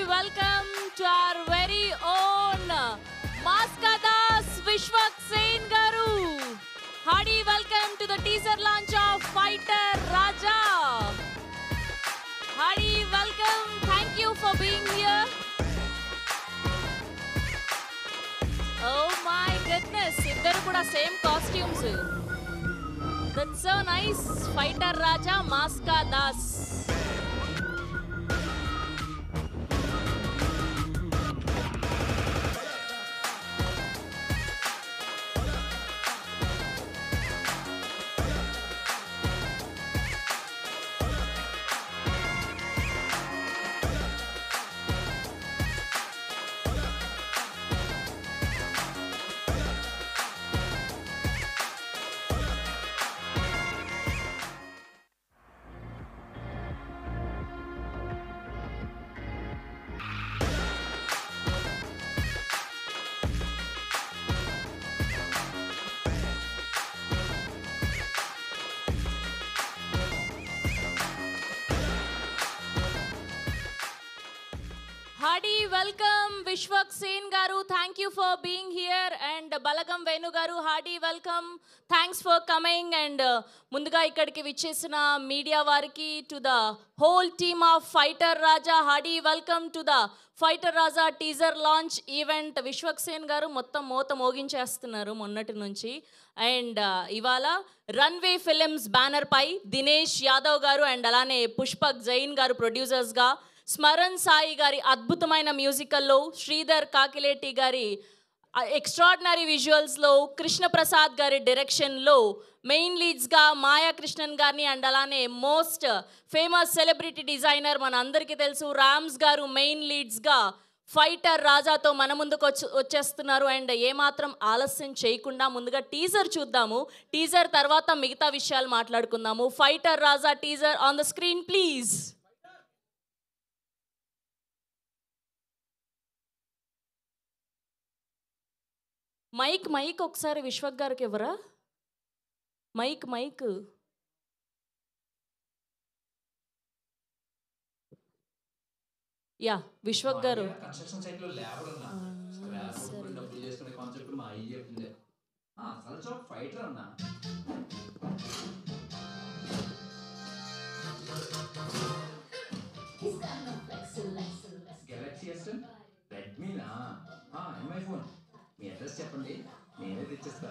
welcome to our very own Maskadas Vishwak Sen Garu. Hearty welcome to the teaser launch of Fighter Raja. Hearty welcome. Thank you for being here. Oh my goodness, iddaru kuda same costumes. That's so nice. Fighter Raja, Maskadas. Hearty welcome Vishwak Sen Garu. Thank you for being here. And Balagam Venu Garu, hearty welcome. Thanks for coming. And munduga ikkadiki vichesina media variki, to the whole team of Fighter Raja, hearty welcome to the Fighter Raja teaser launch event. Vishwak Sen Garu mottam mota moginchestunnaru monnati nunchi. And ivala Runway Films banner pai Dinesh Yadav Garu and alane Pushpak Jain Garu producers ga, Smaran Sai గారి అద్భుతమైన మ్యూజికల్లో, శ్రీధర్ కాకిలేటి గారి extraordinary విజువల్స్లో, కృష్ణప్రసాద్ గారి డైరెక్షన్లో main లీడ్స్గా మాయా కృష్ణన్ గారిని and అలానే most famous celebrity designer మన అందరికీ తెలుసు రామ్స్ గారు మెయిన్ లీడ్స్గా ఫైటర్ రాజాతో మన ముందుకు వచ్చేస్తున్నారు. అండ్ ఏమాత్రం ఆలస్యం చేయకుండా ముందుగా టీజర్ చూద్దాము. టీజర్ తర్వాత మిగతా విషయాలు మాట్లాడుకుందాము. Fighter Raja teaser on the screen please. Mic ఒకసారి విశ్వక్ గారికి ఎవరా మైక్ యా విశ్వక్ గారు. కన్స్ట్రక్షన్ సైట్ లో లేబర్ ఉన్నా స్క్రాప్ డబ్బులు చేసుకునే కాన్సెప్ట్ మా అయ్యి చెప్పింది. అసలు చాక్ ఫైటర్ అన్నా. గెలాక్సీ S10 రెడ్మీనా? MI phone. మీ అడ్రస్ చెప్పండి, నేనే తెచ్చిస్తా.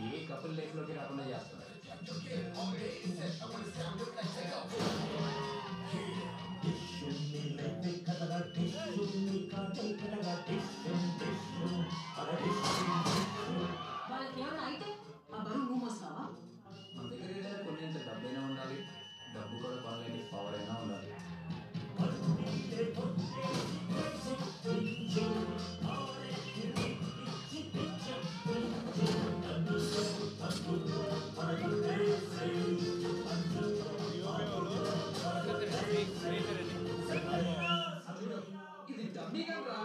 ఏ కపుల్ లైఫ్ లోకి రాకుండా చేస్తాను. మన దగ్గర ఏదైనా కొన్ని డబ్బైనా ఉండాలి, డబ్బు కూడా కొనలేని పవర్ అయినా ఉండాలి. ఇది డబ్బీ కదరా.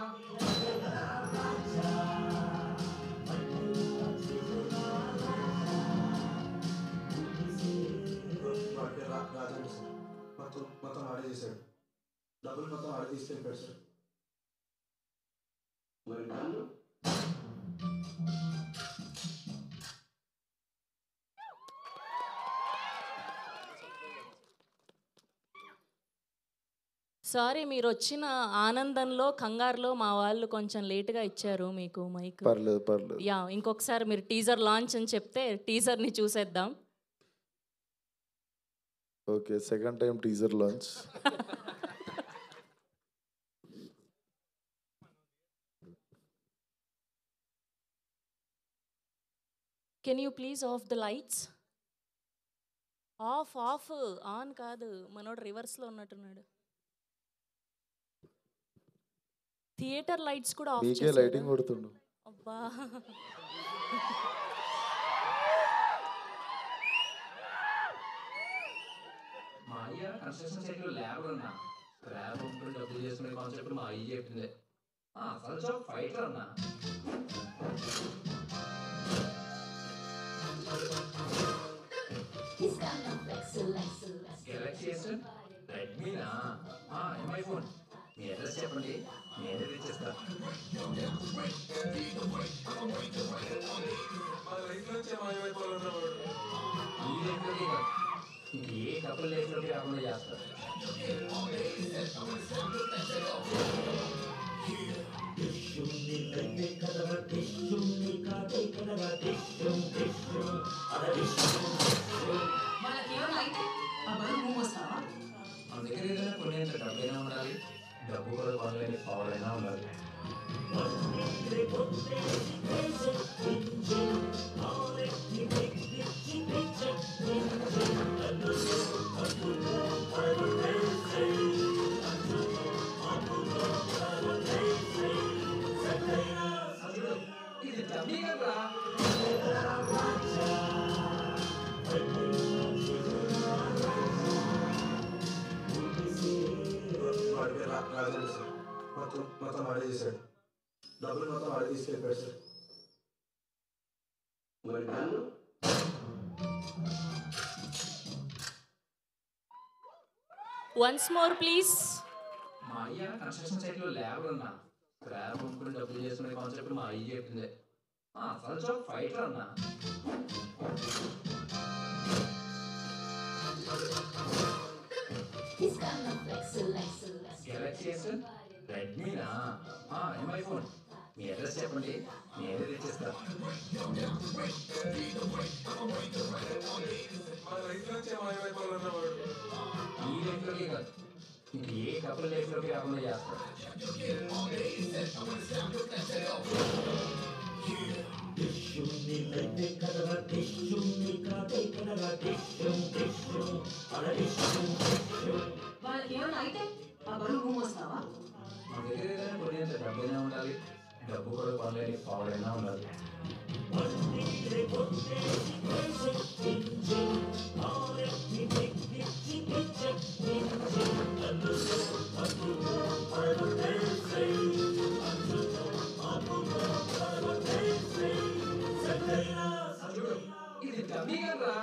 మొత్తం ఆడే చేశాడు. డబ్బులు మొత్తం ఆడే తీసుకెళ్ళిపోయాడు సార్. మరి నన్ను సారీ, మీరు వచ్చిన ఆనందంలో కంగారులో మా వాళ్ళు కొంచెం లేట్గా ఇచ్చారు మీకు మైక్. పర్లేదు. యా, ఇంకొకసారి మీరు టీజర్ లాంచ్ అని చెప్తే టీజర్ని చూసేద్దాం. Okay, second time teaser launch. Can you please of the lights? Of on కాదు, మనోడు రివర్స్లో ఉన్నట్టున్నాడు. థియేటర్ లైట్స్ కూడా ఆఫ్ చేశారు. లైటింగ్ కొడుతుండు. అబ్బా, మా అయ్య కన్స్ట్రక్షన్ సైట్ లో లేబర్ ఉన్నా స్క్రాప్ డబ్బులు చేసుకునే కాన్సెప్ట్ మా అయ్యి చెప్పింది. అసలు చాక్ ఫైటర్ అన్నా. గెలాక్సీ ఎస్10 రెడ్మీనా ఎంఐ ఫోన్ మీ అడ్రస్ చెప్పండి నేనే తెచ్చేస్తా ఈ లైఫ్లోకి కాదు ఏ కపుల్ లైఫ్లోకి రాకుండా చేస్తా మన దగ్గర ఏదైనా కొనేంత డబ్బైనా ఉండాలి డబ్బు కూడా కొనలేని పవరైనా ఉండాలి ఇది డబ్బీ కదా రాజు సార్ మొత్తం వాడే చేశాడు డబ్బులు మొత్తం వాడే తీసుకెళ్ళిపోయాడు సార్ మరి నన్ను వన్స్ మోర్ ప్లీజ్. మా అయ్య కన్స్ట్రక్షన్ సైట్లో లేబర్ అన్నా స్క్రాప్ కొనుక్కుని డబ్బులు చేసుకునే కాన్సెప్ట్ మా అయ్య చెప్పింది అసలు జాబ్ ఫైటర్ అన్నా గెలాక్సీ ఎస్10 రెడ్మీనా ఎంఐ ఫోన్ మీ అడ్రస్ చెప్పండి నేనే తెచ్చేస్తా ఈ లైఫ్లోకి కాదు ఏ కపుల్ లైఫ్లోకి రాకుండా చేస్తా మన దగ్గర ఏదైనా కొనేంత డబ్బైనా ఉండాలి డబ్బు కూడా కొనలేని పవరైనా ఉండాలి ఇది డబ్బీ కదా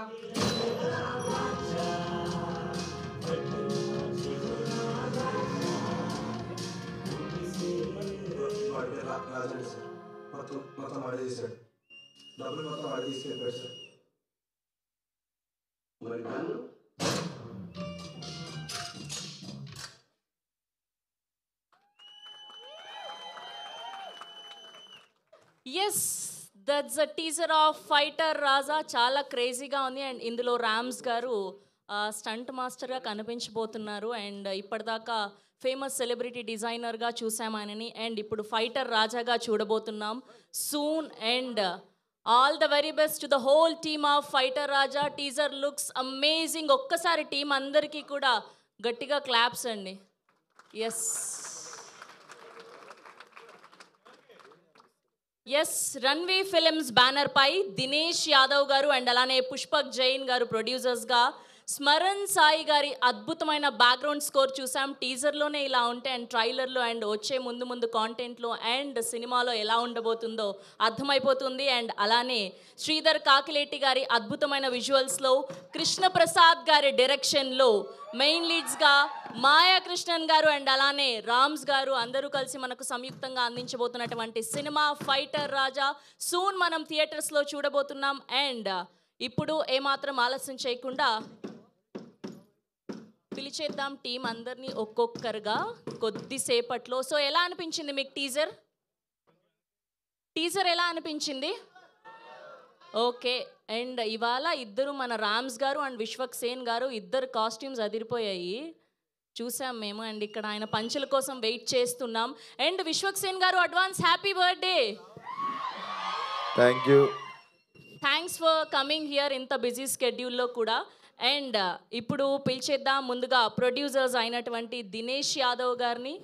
రాజు సార్ మొత్తం వాడే చేశాడు డబ్బులు మొత్తం వాడే తీసుకెళ్ళిపోయాడు సార్ మరి నన్ను yes that's a teaser of fighter Raja. చాలా క్రేజీగా ఉంది అండ్ ఇందులో రామ్స్ గారు స్టంట్ మాస్టర్గా కనిపించబోతున్నారు అండ్ ఇప్పటిదాకా ఫేమస్ సెలబ్రిటీ డిజైనర్గా చూసాం ఆయనని అండ్ ఇప్పుడు ఫైటర్ రాజాగా చూడబోతున్నాం soon and all the very best to the whole team of fighter Raja. Teaser looks amazing. ఒక్కసారి టీం అందరికీ కూడా గట్టిగా క్లాప్స్ అండి. S S Ranvi films banner పై దినేష్ యాదవ్ గారు అండ్ అలానే పుష్పక్ జైన్ గారు ప్రొడ్యూసర్స్గా స్మరణ్ సాయి గారి అద్భుతమైన బ్యాక్గ్రౌండ్ స్కోర్ చూసాం. టీజర్లోనే ఇలా ఉంటే అండ్ ట్రైలర్లో అండ్ వచ్చే ముందు కాంటెంట్లో అండ్ సినిమాలో ఎలా ఉండబోతుందో అర్థమైపోతుంది. అండ్ అలానే శ్రీధర్ కాకిలేటి గారి అద్భుతమైన విజువల్స్లో కృష్ణప్రసాద్ గారి డైరెక్షన్లో మెయిన్ లీడ్స్గా మాయా కృష్ణన్ గారు అండ్ అలానే రామ్స్ గారు అందరూ కలిసి మనకు సంయుక్తంగా అందించబోతున్నటువంటి సినిమా ఫైటర్ రాజా సూన్ మనం థియేటర్స్లో చూడబోతున్నాం. అండ్ ఇప్పుడు ఏమాత్రం ఆలస్యం చేయకుండా పిలిచేద్దాం టీం అందరినీ ఒక్కొక్కరుగా కొద్దిసేపట్లో. సో ఎలా అనిపించింది మీకు టీజర్ ఎలా అనిపించింది? ఓకే. అండ్ ఇవాళ ఇద్దరు మన రామ్స్ గారు అండ్ విశ్వక్ సేన్ గారు ఇద్దరు కాస్ట్యూమ్స్ అదిరిపోయాయి చూసాం మేము. అండ్ ఇక్కడ ఆయన పంచుల కోసం వెయిట్ చేస్తున్నాం. అండ్ విశ్వక్ సేన్ గారు advance happy birthday. Thank you. Thanks for coming here ఇంత బిజీ స్కెడ్యూల్లో కూడా. అండ్ ఇప్పుడు పిలిచేద్దాం ముందుగా ప్రొడ్యూసర్స్ అయినటువంటి దినేష్ యాదవ్ గారిని.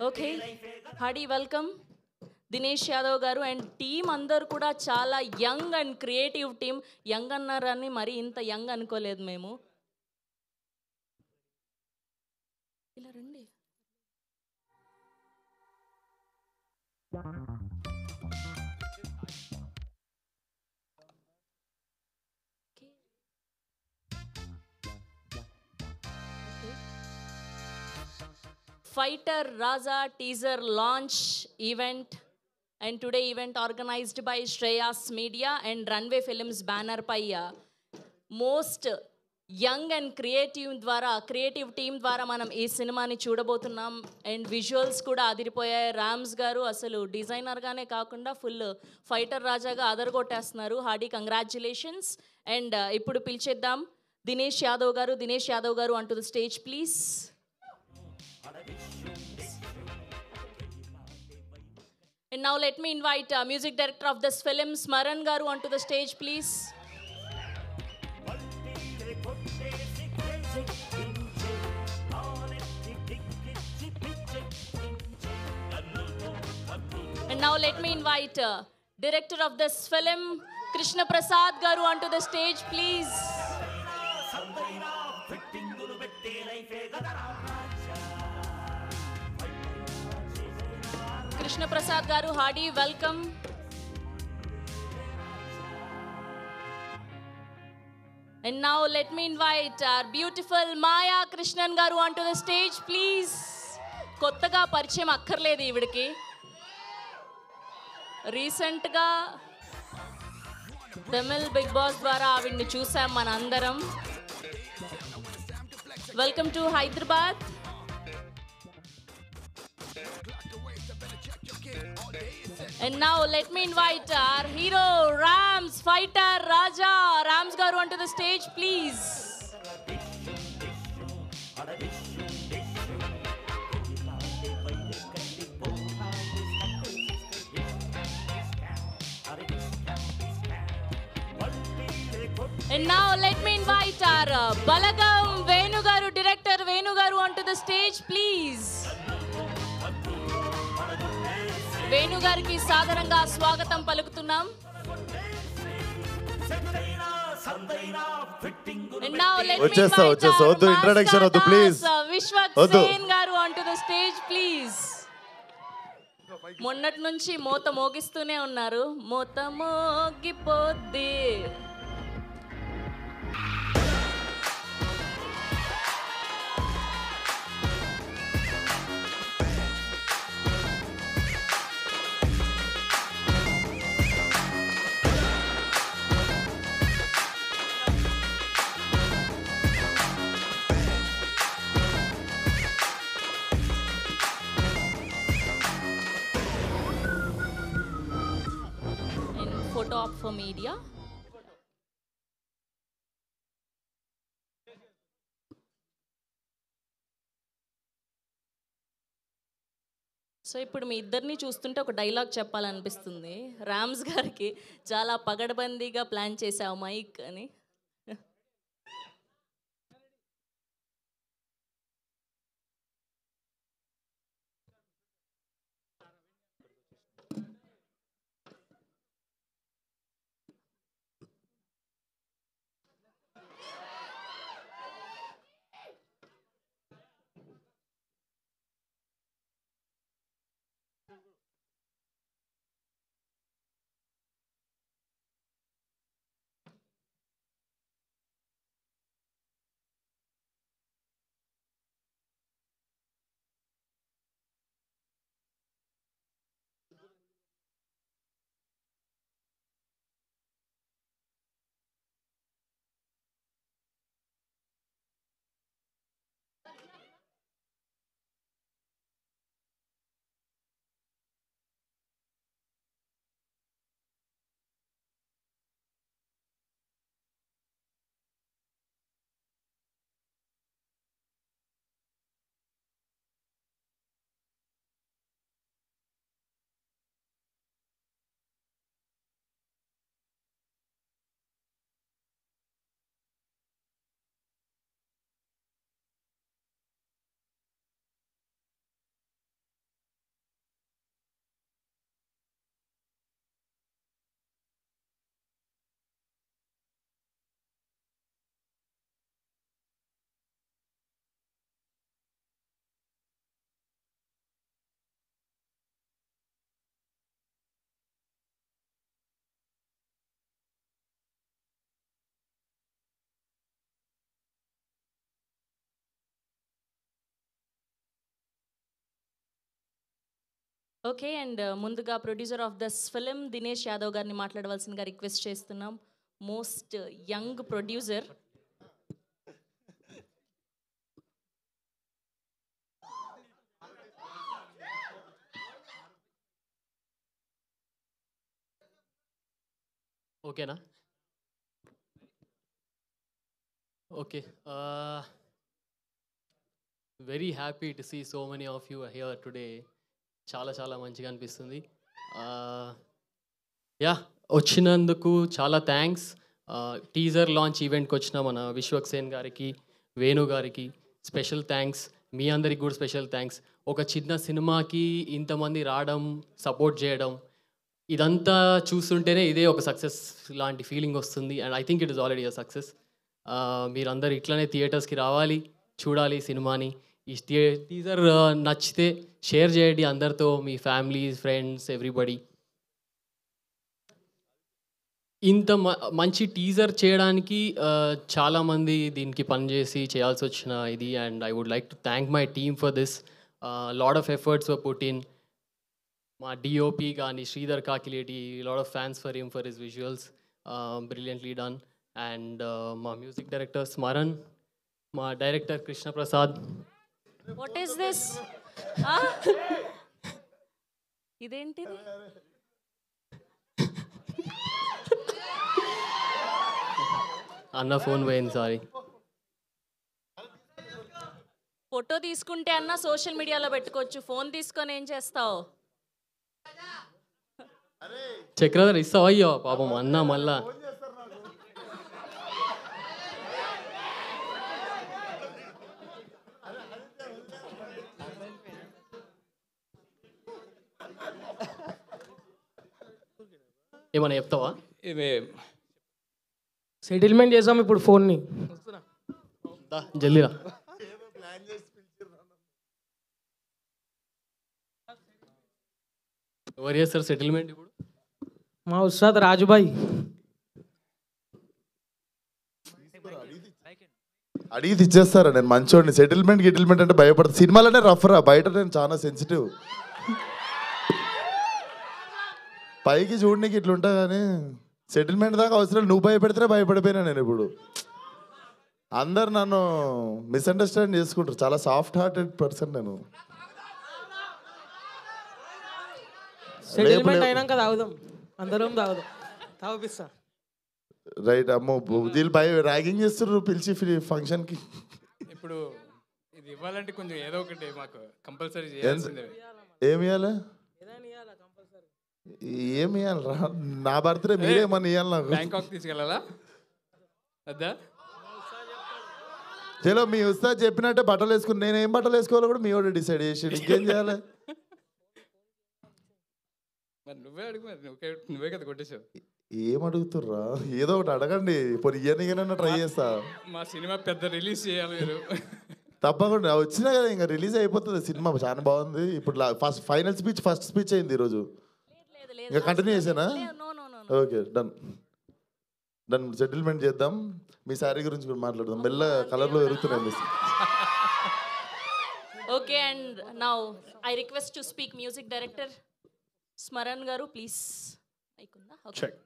Okay, hearty welcome Dinesh Yadav గారు అండ్ టీం అందరు కూడా చాలా young and creative team. Young అన్నారని మరి ఇంత యంగ్ అనుకోలేదు మేము. ఇలా రండి. Fighter Raja teaser launch event and today event organised by Shreyas media and runway films banner పై most young and creative team ద్వారా మనం ఈ సినిమాని చూడబోతున్నాం. అండ్ విజువల్స్ కూడా అదిరిపోయాయి. రామ్స్ గారు అసలు డిజైనర్గానే కాకుండా ఫుల్ ఫైటర్ రాజాగా అదరగొట్టేస్తున్నారు. Hearty congratulations. అండ్ ఇప్పుడు పిలిచేద్దాం దినేష్ యాదవ్ గారు. దినేష్ యాదవ్ గారు on to the stage please. And now let me invite music director of this film, Smaran Garu, onto the stage, please. And now let me invite director of this film, Krishna Prasad Garu, onto the stage, please. Krishna Prasad Garu, hearty welcome. And now let me invite our beautiful Maya Krishnan Garu onto the stage, please. కొత్తగా పరిచయం అక్కర్లేదు ఈవిడికి. రీసెంట్గా Tamil big boss ద్వారా ఆవిడ్ని చూసాం మన అందరం. Welcome to Hyderabad. And now let me invite our hero Rams, fighter Raja. Rams garu onto the stage, please. And now let me invite our Balagam Venu garu, director Venu garu onto the stage, please. Venu గారికి సాదరంగా స్వాగతం పలుకుతున్నాం. Introduction వద్దు please. Vishwak Sen గారు on to the stage please. మొన్నటి నుంచి మోత మోగిస్తూనే ఉన్నారు. మోత మోగిపోద్ది. Photo op for media. So ఇప్పుడు మీ ఇద్దరిని చూస్తుంటే ఒక డైలాగ్ చెప్పాలనిపిస్తుంది. రామ్స్ గారికి చాలా పగడబందీగా ప్లాన్ చేసావు మైక్ అని. ఓకే, అండ్ ముందుగా producer of this film Dinesh Yadav గారిని మాట్లాడవలసిందిగా రిక్వెస్ట్ చేస్తున్నాం. Most young producer. ఓకేనా? Okay. Very happy to see so many of you here today. చాలా చాలా మంచిగా అనిపిస్తుంది. యా, వచ్చినందుకు చాలా థ్యాంక్స్. టీజర్ లాంచ్ ఈవెంట్కి వచ్చిన మన విశ్వక్సేన్ గారికి, వేణు గారికి స్పెషల్ థ్యాంక్స్. మీ అందరికి కూడా స్పెషల్ థ్యాంక్స్. ఒక చిన్న సినిమాకి ఇంతమంది రావడం, సపోర్ట్ చేయడం, ఇదంతా చూస్తుంటేనే ఇదే ఒక సక్సెస్ లాంటి ఫీలింగ్ వస్తుంది. And I think it is already a success. మీరందరూ ఇట్లనే థియేటర్స్కి రావాలి, చూడాలి సినిమాని. ఈ టీజర్ నచ్చితే షేర్ చేయండి అందరితో, మీ ఫ్యామిలీస్, ఫ్రెండ్స్, ఎవ్రీబడి. ఇంత మంచి టీజర్ చేయడానికి చాలామంది దీనికి పనిచేసి చేయాల్సి వచ్చిన ఇది. And I would like to thank my team for this. Lot of efforts were put in. మా డిఓపి కానీ Sridhar Kakileti, lot of fans for him for his visuals, brilliantly done. And మా మ్యూజిక్ డైరెక్టర్ స్మరణ్, మా director Krishna Prasad. What is this? ఇదేంటిది? అన్న phone పోయింది, sorry. Photo తీసుకుంటే అన్న social మీడియాలో పెట్టుకోవచ్చు, ఫోన్ తీసుకొని ఏం చేస్తావు? చక్రధర్ ఇస్తావా? అయ్యో పాపం అన్న మళ్ళా. ఏమన్నా చెప్తావా? సెటిల్మెంట్ చేసాం ఇప్పుడు ఫోన్ని. జల్దీరా. ఎవరు చేస్తారు సెటిల్మెంట్ ఇప్పుడు? మా ఉస్తాద్ రాజుబాయ్. అడిగి ఇచ్చేస్తారా? నేను మంచోడిని. సెటిల్మెంట్ అంటే భయపడతా. సినిమాలోనే రఫ్రా, బయట నేను చాలా సెన్సిటివ్. పైకి చూడడానికి ఇట్లుంటా కానీ సెటిల్మెంట్ దాకా అవసరం. నువ్వు భయపెడితే భయపడిపోయినా నేను ఇప్పుడు. అందరు నన్ను మిస్అండర్స్టాండ్ చేసుకుంటారు. చాలా సాఫ్ట్ హార్టెడ్ పర్సన్ నేను. సెటిల్మెంట్ అయినాక తాగుదాం, అందరం తాగుదాం, తాగిపిస్తా. రైట్. అమ్మో, వీళ్ళు ర్యాగింగ్ చేస్తున్నారు పిలిచి ఫంక్షన్కి. ఇప్పుడు ఇది ఇవ్వాలంటే కొంచెం ఏదో ఒకటి మాకు కంపల్సరీ ఏమి ఇవ్వాలి? ఏమి ఇవ్వాలరా? నా బర్త్డే మీరేమన్నా ఇవ్వాలి నాకు? బ్యాంకాక్ తీసుకెళ్ళాలా? అద్దా చలో, మీ ఉస్తాద్ చెప్పినట్టే బట్టలు వేసుకుని నేను ఏం బట్టలు వేసుకోవాలో కూడా మీ వాడు డిసైడ్ చేసి ఇంకేం చేయాలి? మరి నువ్వే అడుగు. మరి నువ్వే కదా కొట్టేసావు. ఏం అడుగుతుర్రా? ఏదో ఒకటి అడగండి. పోనీ ఇయర్నైనా ట్రై చేస్తా. మా సినిమా పెద్ద రిలీజ్ చేయాలి మీరు. తప్పకుండా వచ్చినా కదా, ఇంకా రిలీజ్ అయిపోతుంది సినిమా. చాలా బాగుంది. ఇప్పుడు ఫస్ట్ స్పీచ్ అయింది ఈరోజు. ఇంకా కంటిన్యూ చేసానా? Okay, done. సెటిల్మెంట్ చేద్దాం. మీ శారీ గురించి కూడా మాట్లాడదాం. మెల్ల కలర్లో పెరుగుతున్నాయి. Okay, and now I request to speak music director Smaran గారు, ప్లీజ్. చెక్.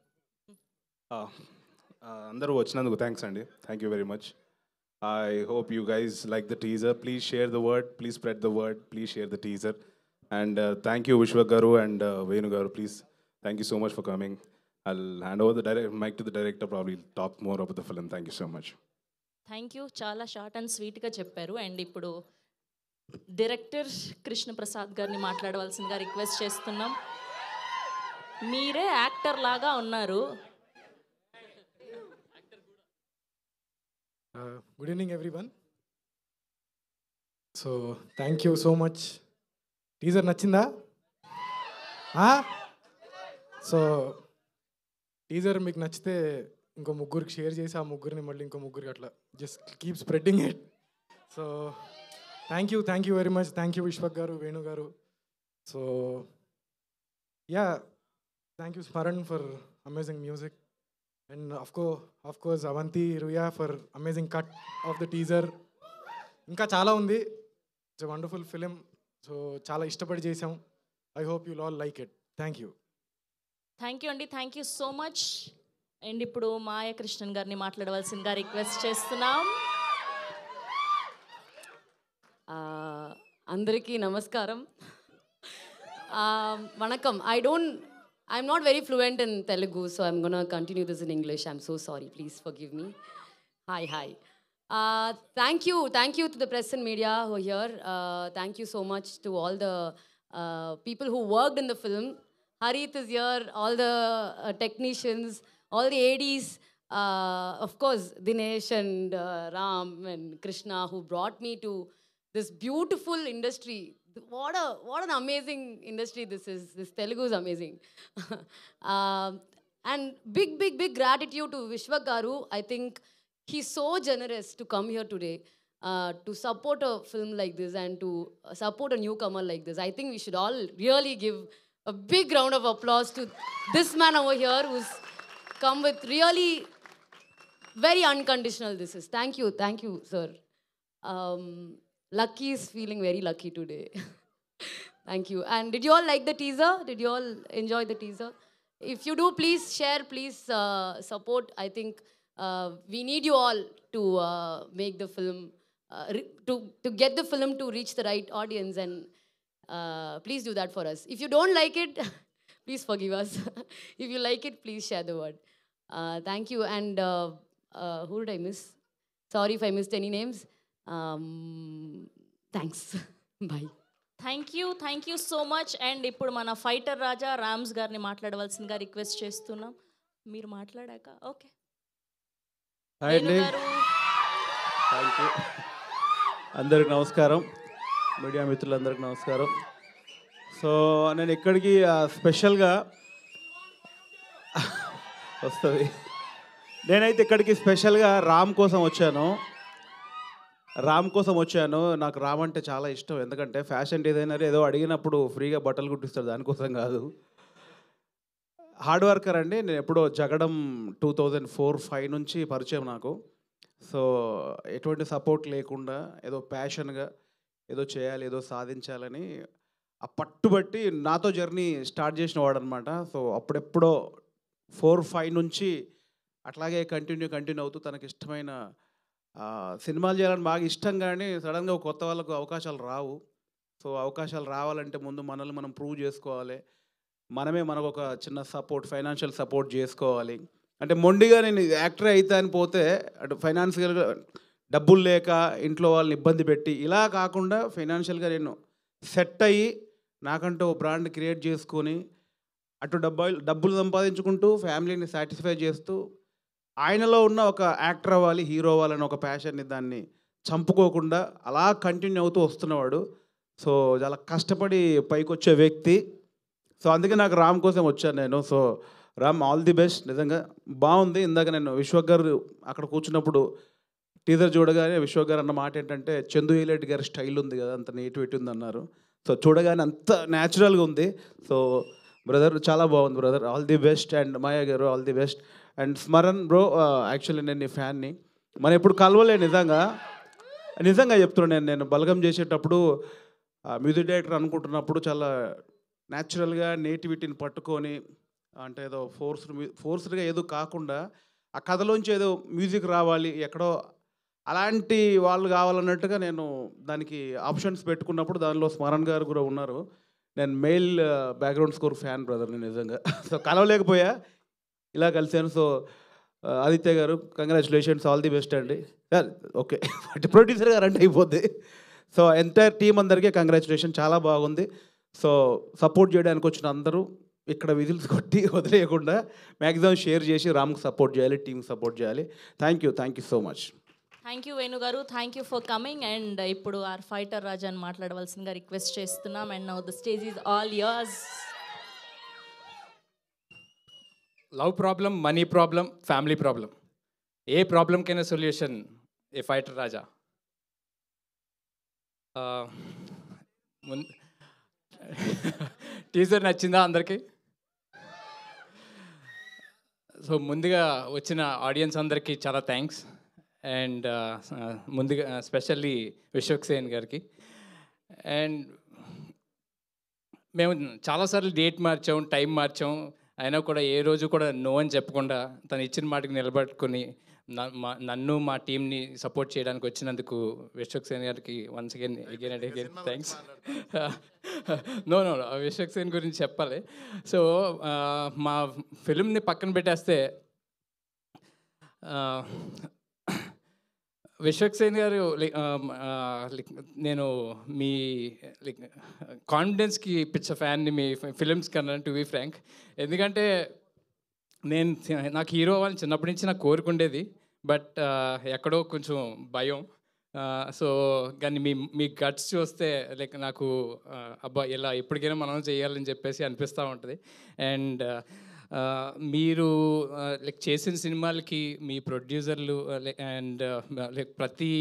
అందరూ వచ్చినందుకు థ్యాంక్స్ అండి. Thank you very much. I hope you guys like the teaser. Please share the word, please spread the word, please share the teaser. And thank you Vishwak garu and Venu garu, please. Thank you so much for coming. I'll hand over the mic to the director, probably talk more about the film. Thank you so much. Thank you. చాలా short and స్వీట్గా చెప్పారు. And ఇప్పుడు director Krishna Prasad గారిని మాట్లాడవలసిందిగా request చేస్తున్నాం. మీరే actor లాగా ఉన్నారు. Good evening everyone. So thank you so much. Teaser నచ్చిందా? సో టీజర్ మీకు నచ్చితే ఇంకో ముగ్గురికి షేర్ చేసి ఆ ముగ్గురిని మళ్ళీ ఇంకో ముగ్గురికి అట్లా just keep spreading it. So thank you very much. Thank you Vishwak garu, Venu garu. So yeah, thank you Smaran for amazing music. And of course Avanti, Ruya for amazing cut of the teaser. ఇంకా చాలా ఉంది. It's a wonderful film. So చాలా ఇష్టపడి చేసాం. I hope you'll all like it. Thank you. Thank you అండి, thank you so much. And ఇప్పుడు మాయ కృష్ణన్ గారిని మాట్లాడవలసిందిగా రిక్వెస్ట్ చేస్తున్నాం. అందరికీ నమస్కారం. Vanakkam. I'm not very fluent in Telugu, so I'm going to continue this in English. I'm so sorry. Please forgive me. Hi. Thank you to the press and media who are here. Thank you so much to all the people who worked in the film. Harith is here, all the technicians, all the ADs, of course, Dinesh and Ram and Krishna, who brought me to this beautiful industry. What an amazing industry this is. This Telugu is amazing. And big gratitude to Vishwak Garu. I think he's so generous to come here today to support a film like this and to support a newcomer like this. I think we should all really give a big round of applause to this man over here who's come with really very unconditional this is. Thank you, sir. Lucky is feeling very lucky today. Thank you. And did you all like the teaser? Did you all enjoy the teaser? If you do, please share, please support. I think we need you all to make the film, to get the film to reach the right audience, and please do that for us. If you don't like it, please forgive us. If you like it, please share the word. Thank you. And who did I miss? Sorry if I missed any names. Thanks. Bye. Thank you so much. And ఇప్పుడు మన fighter రాజా రామ్స్ గారిని మాట్లాడవలసిందిగా request చేస్తున్నాం. మీరు మాట్లాడాక okay. Thank you. అందరికి నమస్కారం, media మిత్రులందరికీ నమస్కారం. సో నేను ఇక్కడికి స్పెషల్గా వస్తుంది, నేనైతే ఇక్కడికి స్పెషల్గా రామ్ కోసం వచ్చాను. నాకు రామ్ అంటే చాలా ఇష్టం. ఎందుకంటే ఫ్యాషన్ డిజైనర్ ఏదో అడిగినప్పుడు ఫ్రీగా బట్టలు కుట్టిస్తాడు, దానికోసం కాదు. హార్డ్ వర్కర్ అండి. నేను ఎప్పుడో జగడం 2004-05 నుంచి పరిచయం నాకు. సో ఎటువంటి సపోర్ట్ లేకుండా ఏదో ప్యాషన్గా ఏదో చేయాలి, ఏదో సాధించాలని ఆ పట్టుబట్టి నాతో జర్నీ స్టార్ట్ చేసిన వాడు అనమాట. సో అప్పుడెప్పుడో 4-5 నుంచి అట్లాగే కంటిన్యూ అవుతూ తనకి ఇష్టమైన సినిమాలు చేయాలని బాగా ఇష్టం, కానీ సడన్గా కొత్త వాళ్ళకు అవకాశాలు రావు. సో అవకాశాలు రావాలంటే ముందు మనల్ని మనం ప్రూవ్ చేసుకోవాలి. మనకు ఒక చిన్న సపోర్ట్, ఫైనాన్షియల్ సపోర్ట్ చేసుకోవాలి. అంటే మొండిగా నేను యాక్టర్ అయితే అని పోతే అటు ఫైనాన్షియల్గా డబ్బులు లేక ఇంట్లో వాళ్ళని ఇబ్బంది పెట్టి ఇలా కాకుండా ఫైనాన్షియల్గా నేను సెట్ అయ్యి నాకంటూ ఒక బ్రాండ్ క్రియేట్ చేసుకొని అటు డబ్బులు సంపాదించుకుంటూ ఫ్యామిలీని సాటిస్ఫై చేస్తూ ఆయనలో ఉన్న ఒక యాక్టర్ అవ్వాలి, హీరో అవ్వాలని ఒక ప్యాషన్ని దాన్ని చంపుకోకుండా అలా కంటిన్యూ అవుతూ వస్తున్నవాడు. సో చాలా కష్టపడి పైకి వచ్చే వ్యక్తి. సో అందుకే నాకు రామ్ కోసం వచ్చాను నేను. So Ram, all the best. నిజంగా బాగుంది. ఇందాక నేను విశ్వక్ గారు అక్కడ కూర్చున్నప్పుడు టీజర్ చూడగానే విశ్వక్ గారు అన్న మాట ఏంటంటే చందు హీలెట్ గారి స్టైల్ ఉంది కదా, అంత నేటివిటీ ఉంది అన్నారు. సో చూడగానే అంత న్యాచురల్గా ఉంది. సో బ్రదర్ చాలా బాగుంది brother, all the best. And Maya గారు all the best. And Smaran bro, actually నేను నీ ఫ్యాన్ని, మనం ఎప్పుడు కలవలే. నిజంగా చెప్తున్నాను. నేను బలగం చేసేటప్పుడు మ్యూజిక్ డైరెక్టర్ అనుకుంటున్నప్పుడు చాలా న్యాచురల్గా నేటివిటీని పట్టుకొని, అంటే ఏదో ఫోర్స్డ్గా ఏదో కాకుండా ఆ కథలోంచి ఏదో మ్యూజిక్ రావాలి, ఎక్కడో అలాంటి వాళ్ళు కావాలన్నట్టుగా నేను దానికి ఆప్షన్స్ పెట్టుకున్నప్పుడు దానిలో స్మరణ్ గారు కూడా ఉన్నారు. నేను mail background score fan brother నేను నిజంగా. సో కలవలేకపోయా, ఇలా కలిశాను. సో ఆదిత్య గారు కంగ్రాచులేషన్స్, ఆల్ ది బెస్ట్ అండి. ఓకే, ప్రొడ్యూసర్ గారు అంటే అయిపోద్ది. సో ఎంటైర్ టీం అందరికీ కంగ్రాచులేషన్, చాలా బాగుంది. సో సపోర్ట్ చేయడానికి వచ్చిన అందరూ ఇక్కడ విజిల్స్ కొట్టి వదిలేయకుండా మ్యాక్సిమం షేర్ చేసి రామ్కి సపోర్ట్ చేయాలి, టీమ్కి సపోర్ట్ చేయాలి. Thank you so much. Thank you Venu గారు, thank you for coming. And ఇప్పుడు ఆర్ ఫైటర్ రాజాని మాట్లాడవలసిందిగా రిక్వెస్ట్ చేస్తున్నాం. And now the stage is all yours. Love problem, money problem, family problem, ఏ ప్రాబ్లంకైనా సొల్యూషన్ ఏ ఫైటర్ రాజా. టీజర్ నచ్చిందా అందరికీ? సో ముందుగా వచ్చిన ఆడియన్స్ అందరికీ చాలా థ్యాంక్స్. అండ్ ముందుగా స్పెషల్లీ విశ్వక్ సేన్ గారికి. అండ్ మేము చాలాసార్లు డేట్ మార్చాం, టైం మార్చాం, అయినా కూడా ఏ రోజు కూడా నో అని చెప్పకుండా తను ఇచ్చిన మాటకి నిలబెట్టుకుని నన్ను మా టీంని సపోర్ట్ చేయడానికి వచ్చినందుకు విశ్వక్సేన్ గారికి once again and again thanks. No Vishwaksen గురించి చెప్పాలి. సో మా ఫిల్మ్ని పక్కన పెట్టేస్తే విశ్వక్సేన్ గారు నేను మీ కాన్ఫిడెన్స్కి పిచ్చ ఫ్యాన్ని మీ ఫిలిమ్స్ కన్నా, టు బీ ఫ్రాంక్. ఎందుకంటే నాకు హీరో అవ్వాలని చిన్నప్పటి నుంచి నాకు కోరుకుండేది, బట్ ఎక్కడో కొంచెం భయం. సో కానీ మీ గట్స్ చూస్తే నాకు అబ్బా ఇలా ఎప్పటికైనా మనం చేయాలని చెప్పేసి అనిపిస్తూ ఉంటుంది. అండ్ మీరు చేసిన సినిమాలకి మీ ప్రొడ్యూసర్లు అండ్ ప్రతి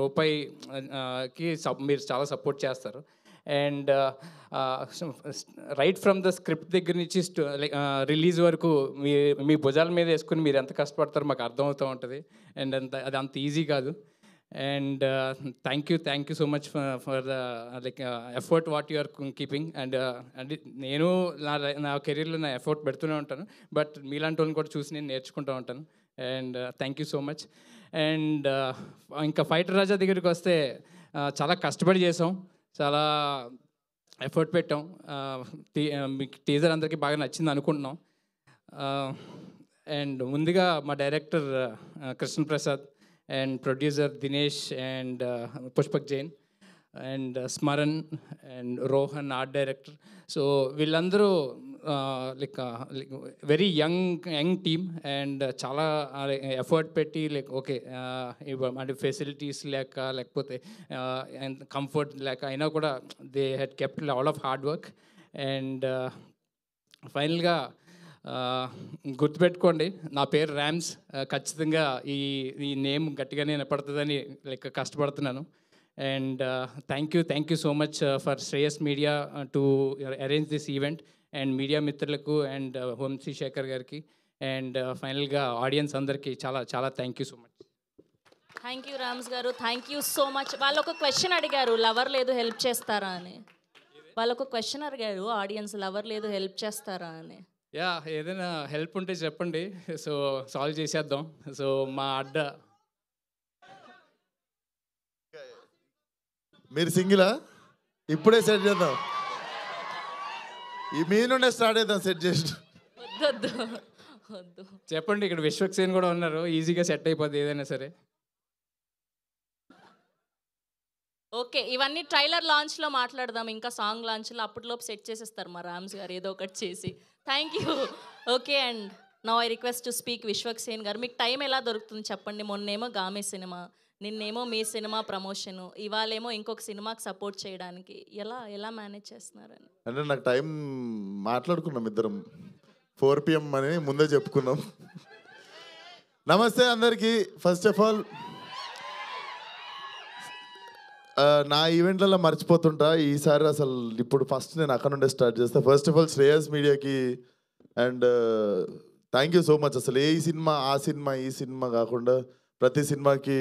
రూపాయికి మీరు చాలా సపోర్ట్ చేస్తారు. And right from the script దగ్గర నుంచి రిలీజ్ వరకు మీ భుజాల మీద వేసుకుని మీరు ఎంత కష్టపడతారో మాకు అర్థమవుతూ ఉంటుంది. అండ్ అది అంత ఈజీ కాదు. And thank you so much for the effort what you are keeping. అండ్ నేను నా కెరీర్లో నా ఎఫర్ట్ పెడుతూనే ఉంటాను, బట్ మీలాంటి వాళ్ళని కూడా చూసి నేను నేర్చుకుంటూ ఉంటాను. And thank you so much. And ఇంకా ఫైటర్ రాజా దగ్గరికి వస్తే చాలా కష్టపడి చేసాం, చాలా ఎఫర్ట్ పెట్టాం. మీకు టీజర్ అందరికీ బాగా నచ్చింది అనుకుంటున్నాం. అండ్ ముందుగా మా director Krishnaprasad and producer Dinesh and Pushpak Jain and Smaran and Rohan art director. So వీళ్ళందరూ వెరీ యంగ్ టీమ్ అండ్ చాలా ఎఫర్ట్ పెట్టి ఓకే అంటే ఫెసిలిటీస్ లేకపోతే కంఫర్ట్ లేక అయినా కూడా they had kept all of hard work. And ఫైనల్గా గుర్తుపెట్టుకోండి, నా పేరు ర్యామ్స్. ఖచ్చితంగా ఈ నేమ్ గట్టిగానే వినపడుతుందని కష్టపడుతున్నాను. And thank you so much for Shreyas media to arrange this event, and media మిత్రులకు అండ్ వంశీ శేఖర్ గారికి అండ్ ఫైనల్గా ఆడియన్స్ అందరికీ చాలా చాలా thank you so much. Thank you Rams గారు, థ్యాంక్ యూ సో మచ్. వాళ్ళు ఒక క్వశ్చన్ అడిగారు, లవర్ లేదు హెల్ప్ చేస్తారా అని. వాళ్ళు ఒక క్వశ్చన్ అడిగారు ఆడియన్స్, లవర్ లేదు హెల్ప్ చేస్తారా అని. యా, ఏదైనా హెల్ప్ ఉంటే చెప్పండి, సో సాల్వ్ చేసేద్దాం. సో మా అడ్డ మీరు సింగిలా? ఇప్పుడే సెట్ చేద్దాం, ఈ మీ నుండే స్టార్ట్ చేద్దాం సెట్ చేసి. వద్దు చెప్పండి, ఇక్కడ విశ్వక్సేన్ కూడా ఉన్నారు, ఈజీగా సెట్ అయిపోద్ది ఏదైనా సరే. ఓకే, ఇవన్నీ ట్రైలర్ లాంచ్లో మాట్లాడదాం, ఇంకా సాంగ్ లాంచ్లో అప్పటిలోపు సెట్ చేసేస్తారు మా రామ్స్ గారు ఏదో ఒకటి చేసి. Thank you. Okay, and now I request to speak Vishwaksen గారు. మీకు టైం ఎలా దొరుకుతుంది చెప్పండి? మొన్నేమో గామే సినిమా, నిన్నేమో మీ సినిమా ప్రమోషను, ఇవాళేమో ఇంకొక సినిమాకి సపోర్ట్ చేయడానికి ఎలా మేనేజ్ చేస్తున్నారని. అంటే నాకు టైం మాట్లాడుకున్నాం ఇద్దరం 4 PM అని ముందే చెప్పుకున్నాం. నమస్తే అందరికీ. ఫస్ట్ ఆఫ్ ఆల్ నా ఈవెంట్లలో మర్చిపోతుంటా, ఈసారి అసలు ఇప్పుడు ఫస్ట్ నేను అక్కడ నుండే స్టార్ట్ చేస్తాను. ఫస్ట్ ఆఫ్ ఆల్ శ్రేయస్ మీడియాకి and thank you so much. అసలు ఏ సినిమా ఆ సినిమా ఈ సినిమా కాకుండా ప్రతి సినిమాకి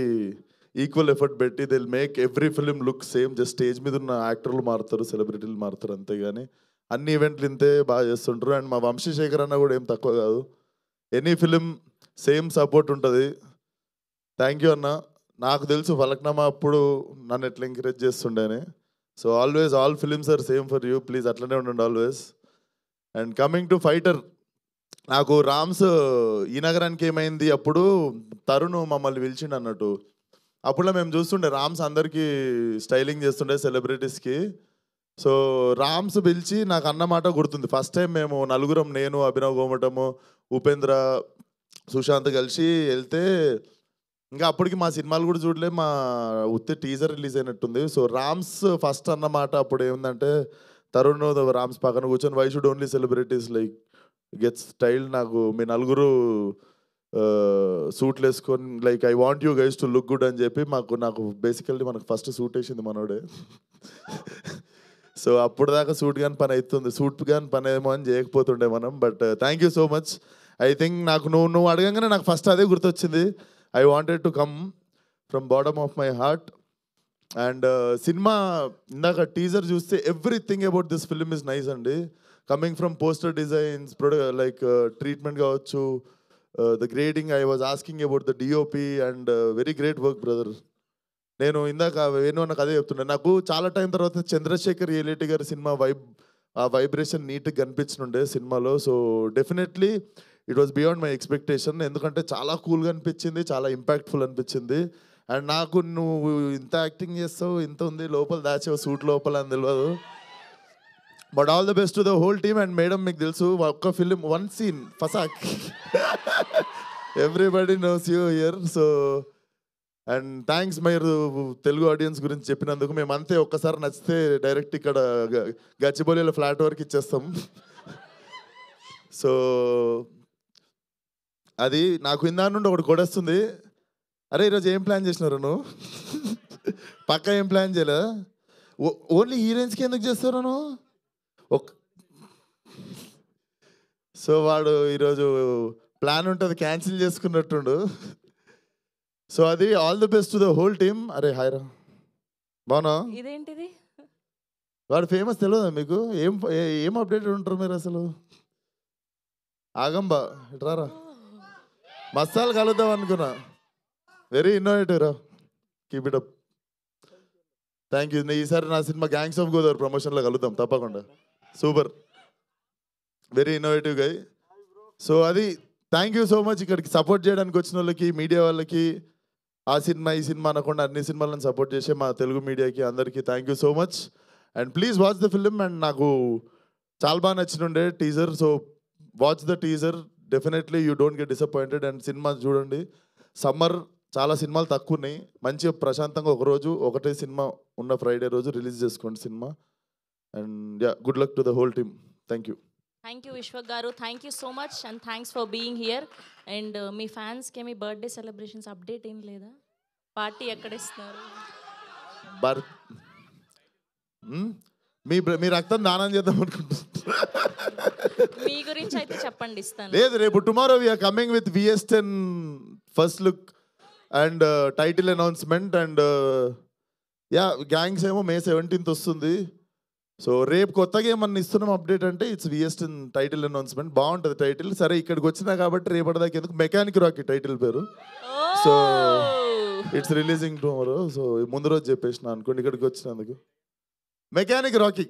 ఈక్వల్ ఎఫర్ట్ పెట్టి they will make every film look same. Just stage మీద ఉన్న యాక్టర్లు మారుతారు, సెలబ్రిటీలు మారుతారు, అంతేగాని అన్ని ఈవెంట్లు ఇంతే బాగా చేస్తుంటారు. అండ్ మా వంశీశేఖర్ అన్న కూడా ఏం తక్కువ కాదు, ఎనీ ఫిలిం సేమ్ సపోర్ట్ ఉంటుంది. థ్యాంక్ యూ అన్న. నాకు తెలుసు ఫలక్నామా అప్పుడు నన్ను ఎట్లా ఎంకరేజ్ చేస్తుండేనే. So always all films are same for you, please అట్లనే ఉండండి always. And coming to fighter, నాకు రామ్స్ ఈ నగరానికి ఏమైంది అప్పుడు తరుణ్ మమ్మల్ని పిలిచిండు అన్నట్టు. అప్పుడు మేము చూస్తుండే రామ్స్ అందరికీ స్టైలింగ్ చేస్తుండే సెలబ్రిటీస్కి. సో రామ్స్ పిలిచి నాకు అన్నమాట గుర్తుంది. ఫస్ట్ టైం మేము నలుగురం, నేను, అభినవ్ గోమటము, ఉపేంద్ర, సుశాంత్ కలిసి వెళ్తే ఇంకా అప్పటికి మా సినిమాలు కూడా చూడలే, మా ఉత్తే టీజర్ రిలీజ్ అయినట్టుంది. సో రామ్స్ ఫస్ట్ అన్నమాట అప్పుడు ఏముందంటే, తరుణ్ రామ్స్ పక్కన కూర్చొని why should only celebrities like get style, నాకు మీ నలుగురు సూట్లు వేసుకొని like I want you guys to look good అని చెప్పి నాకు బేసికల్లీ మనకు ఫస్ట్ సూట్ వేసింది మనోడే. సో అప్పుడు దాకా సూట్ కానీ పని అవుతుంది, సూట్ కానీ పని ఏమో అని చేయకపోతుండే మనం. But thank you so much. I think నాకు నువ్వు అడగంగానే నాకు ఫస్ట్ అదే గుర్తొచ్చింది. I wanted to come from bottom of my heart. And cinema ఇందాక టీజర్ చూస్తే everything about this film is nice అండి. Coming from poster designs, like treatment కావచ్చు, the grading. I was asking about the DOP and very great work brother. నేను ఇందాక వేణు నాకు అదే చెప్తున్నాను. నాకు చాలా టైం తర్వాత చంద్రశేఖర్ ఏలేటి గారి సినిమా ఆ వైబ్రేషన్ నీట్గా కనిపించనుండే సినిమాలో. So definitely it was beyond my expectation. ఎందుకంటే చాలా కూల్గా అనిపించింది, చాలా ఇంపాక్ట్ఫుల్ అనిపించింది. అండ్ నాకు నువ్వు ఇంత యాక్టింగ్ చేస్తావు, ఇంత ఉంది లోపల దాచావు సూట్ లోపల అని తెలియదు. But all the best to the whole team. And madam మీకు తెలుసు ఒక్క ఫిలిం వన్ సీన్ ఫసాక్ everybody knows you here. So and thanks మీరు తెలుగు ఆడియన్స్ గురించి చెప్పినందుకు. మేము అంతే ఒక్కసారి నచ్చితే డైరెక్ట్ ఇక్కడ గచ్చిబౌలిలో ఫ్లాట్ వరకు ఇచ్చేస్తాం. సో అది నాకు ఇందా నుండి ఒకటి కొడేస్తుంది. అరే ఈరోజు ఏం ప్లాన్ చేసినారు నువ్వు? పక్కా ఏం ప్లాన్ చేయలేదా? ఓన్లీ హీరోయిన్స్కి ఎందుకు చేస్తారు నువ్వు? సో వాడు ఈరోజు ప్లాన్ ఉంటుంది క్యాన్సిల్ చేసుకున్నట్టుండు. సో అది all the best to the whole team. అరే హాయ్ రా, బాగున్నా? ఇదేంటిది? వాడు ఫేమస్ తెలియదా మీకు? ఏం అప్డేటెడ్ ఉంటారు మీరు అసలు? ఆగంబా ఇట్రారా, మసాలు కలుద్దాం అనుకున్నా. వెరీ ఇన్నోవేటివ్ రా, keep it up. Thank you. ఈసారి నా సినిమా గ్యాంగ్స్ ఆఫ్ గోదావరి ప్రమోషన్లో కలుద్దాం తప్పకుండా. సూపర్, వెరీ ఇన్నోవేటివ్ గై. సో అది థ్యాంక్ యూ సో మచ్ ఇక్కడికి సపోర్ట్ చేయడానికి వచ్చిన వాళ్ళకి, మీడియా వాళ్ళకి, ఆ సినిమా ఈ సినిమా అనకుండా అన్ని సినిమాలను సపోర్ట్ చేసే మా తెలుగు మీడియాకి అందరికీ thank you so much. And please watch the film. And నాకు చాలా బాగా నచ్చినుండే teaser. So watch the teaser, definitely you don't get disappointed. And cinema చూడండి. సమ్మర్ చాలా సినిమాలు తక్కువ ఉన్నాయి, మంచిగా ప్రశాంతంగా ఒకరోజు ఒకటే సినిమా ఉన్న ఫ్రైడే రోజు రిలీజ్ చేసుకోండి cinema. And yeah, good luck to the whole team. Thank you. Thank you Vishwak garu, thank you so much and thanks for being here. And మీ ఫ్యాన్స్కి మీ బర్త్డే సెలబ్రేషన్స్ అప్డేట్ ఏం లేదా? పార్టీ ఎక్కడ ఇస్తున్నారు? మీ రక్తం దానం చేద్దాం అనుకుంటున్నాను. మీ గురించి అయితే చెప్పండి, ఇస్తాను. లేదు, రేపు tomorrow we're coming with VS10 first look and title announcement. And yeah, gangs ఏమో May 17th వస్తుంది. సో రేపు కొత్తగా ఏమన్నా ఇస్తున్నాం అప్డేట్ అంటే ఇట్స్ VS10 టైటిల్ అనౌన్స్మెంట్. బాగుంటుంది టైటిల్. సరే ఇక్కడికి వచ్చినా కాబట్టి రేపటిదాకా ఎందుకు, మెకానిక్ రాకీ టైటిల్ పేరు. So it's releasing tomorrow. So ముందు రోజు చెప్పేసిన అనుకోండి ఇక్కడికి వచ్చినందుకు. Mechanic Rocky.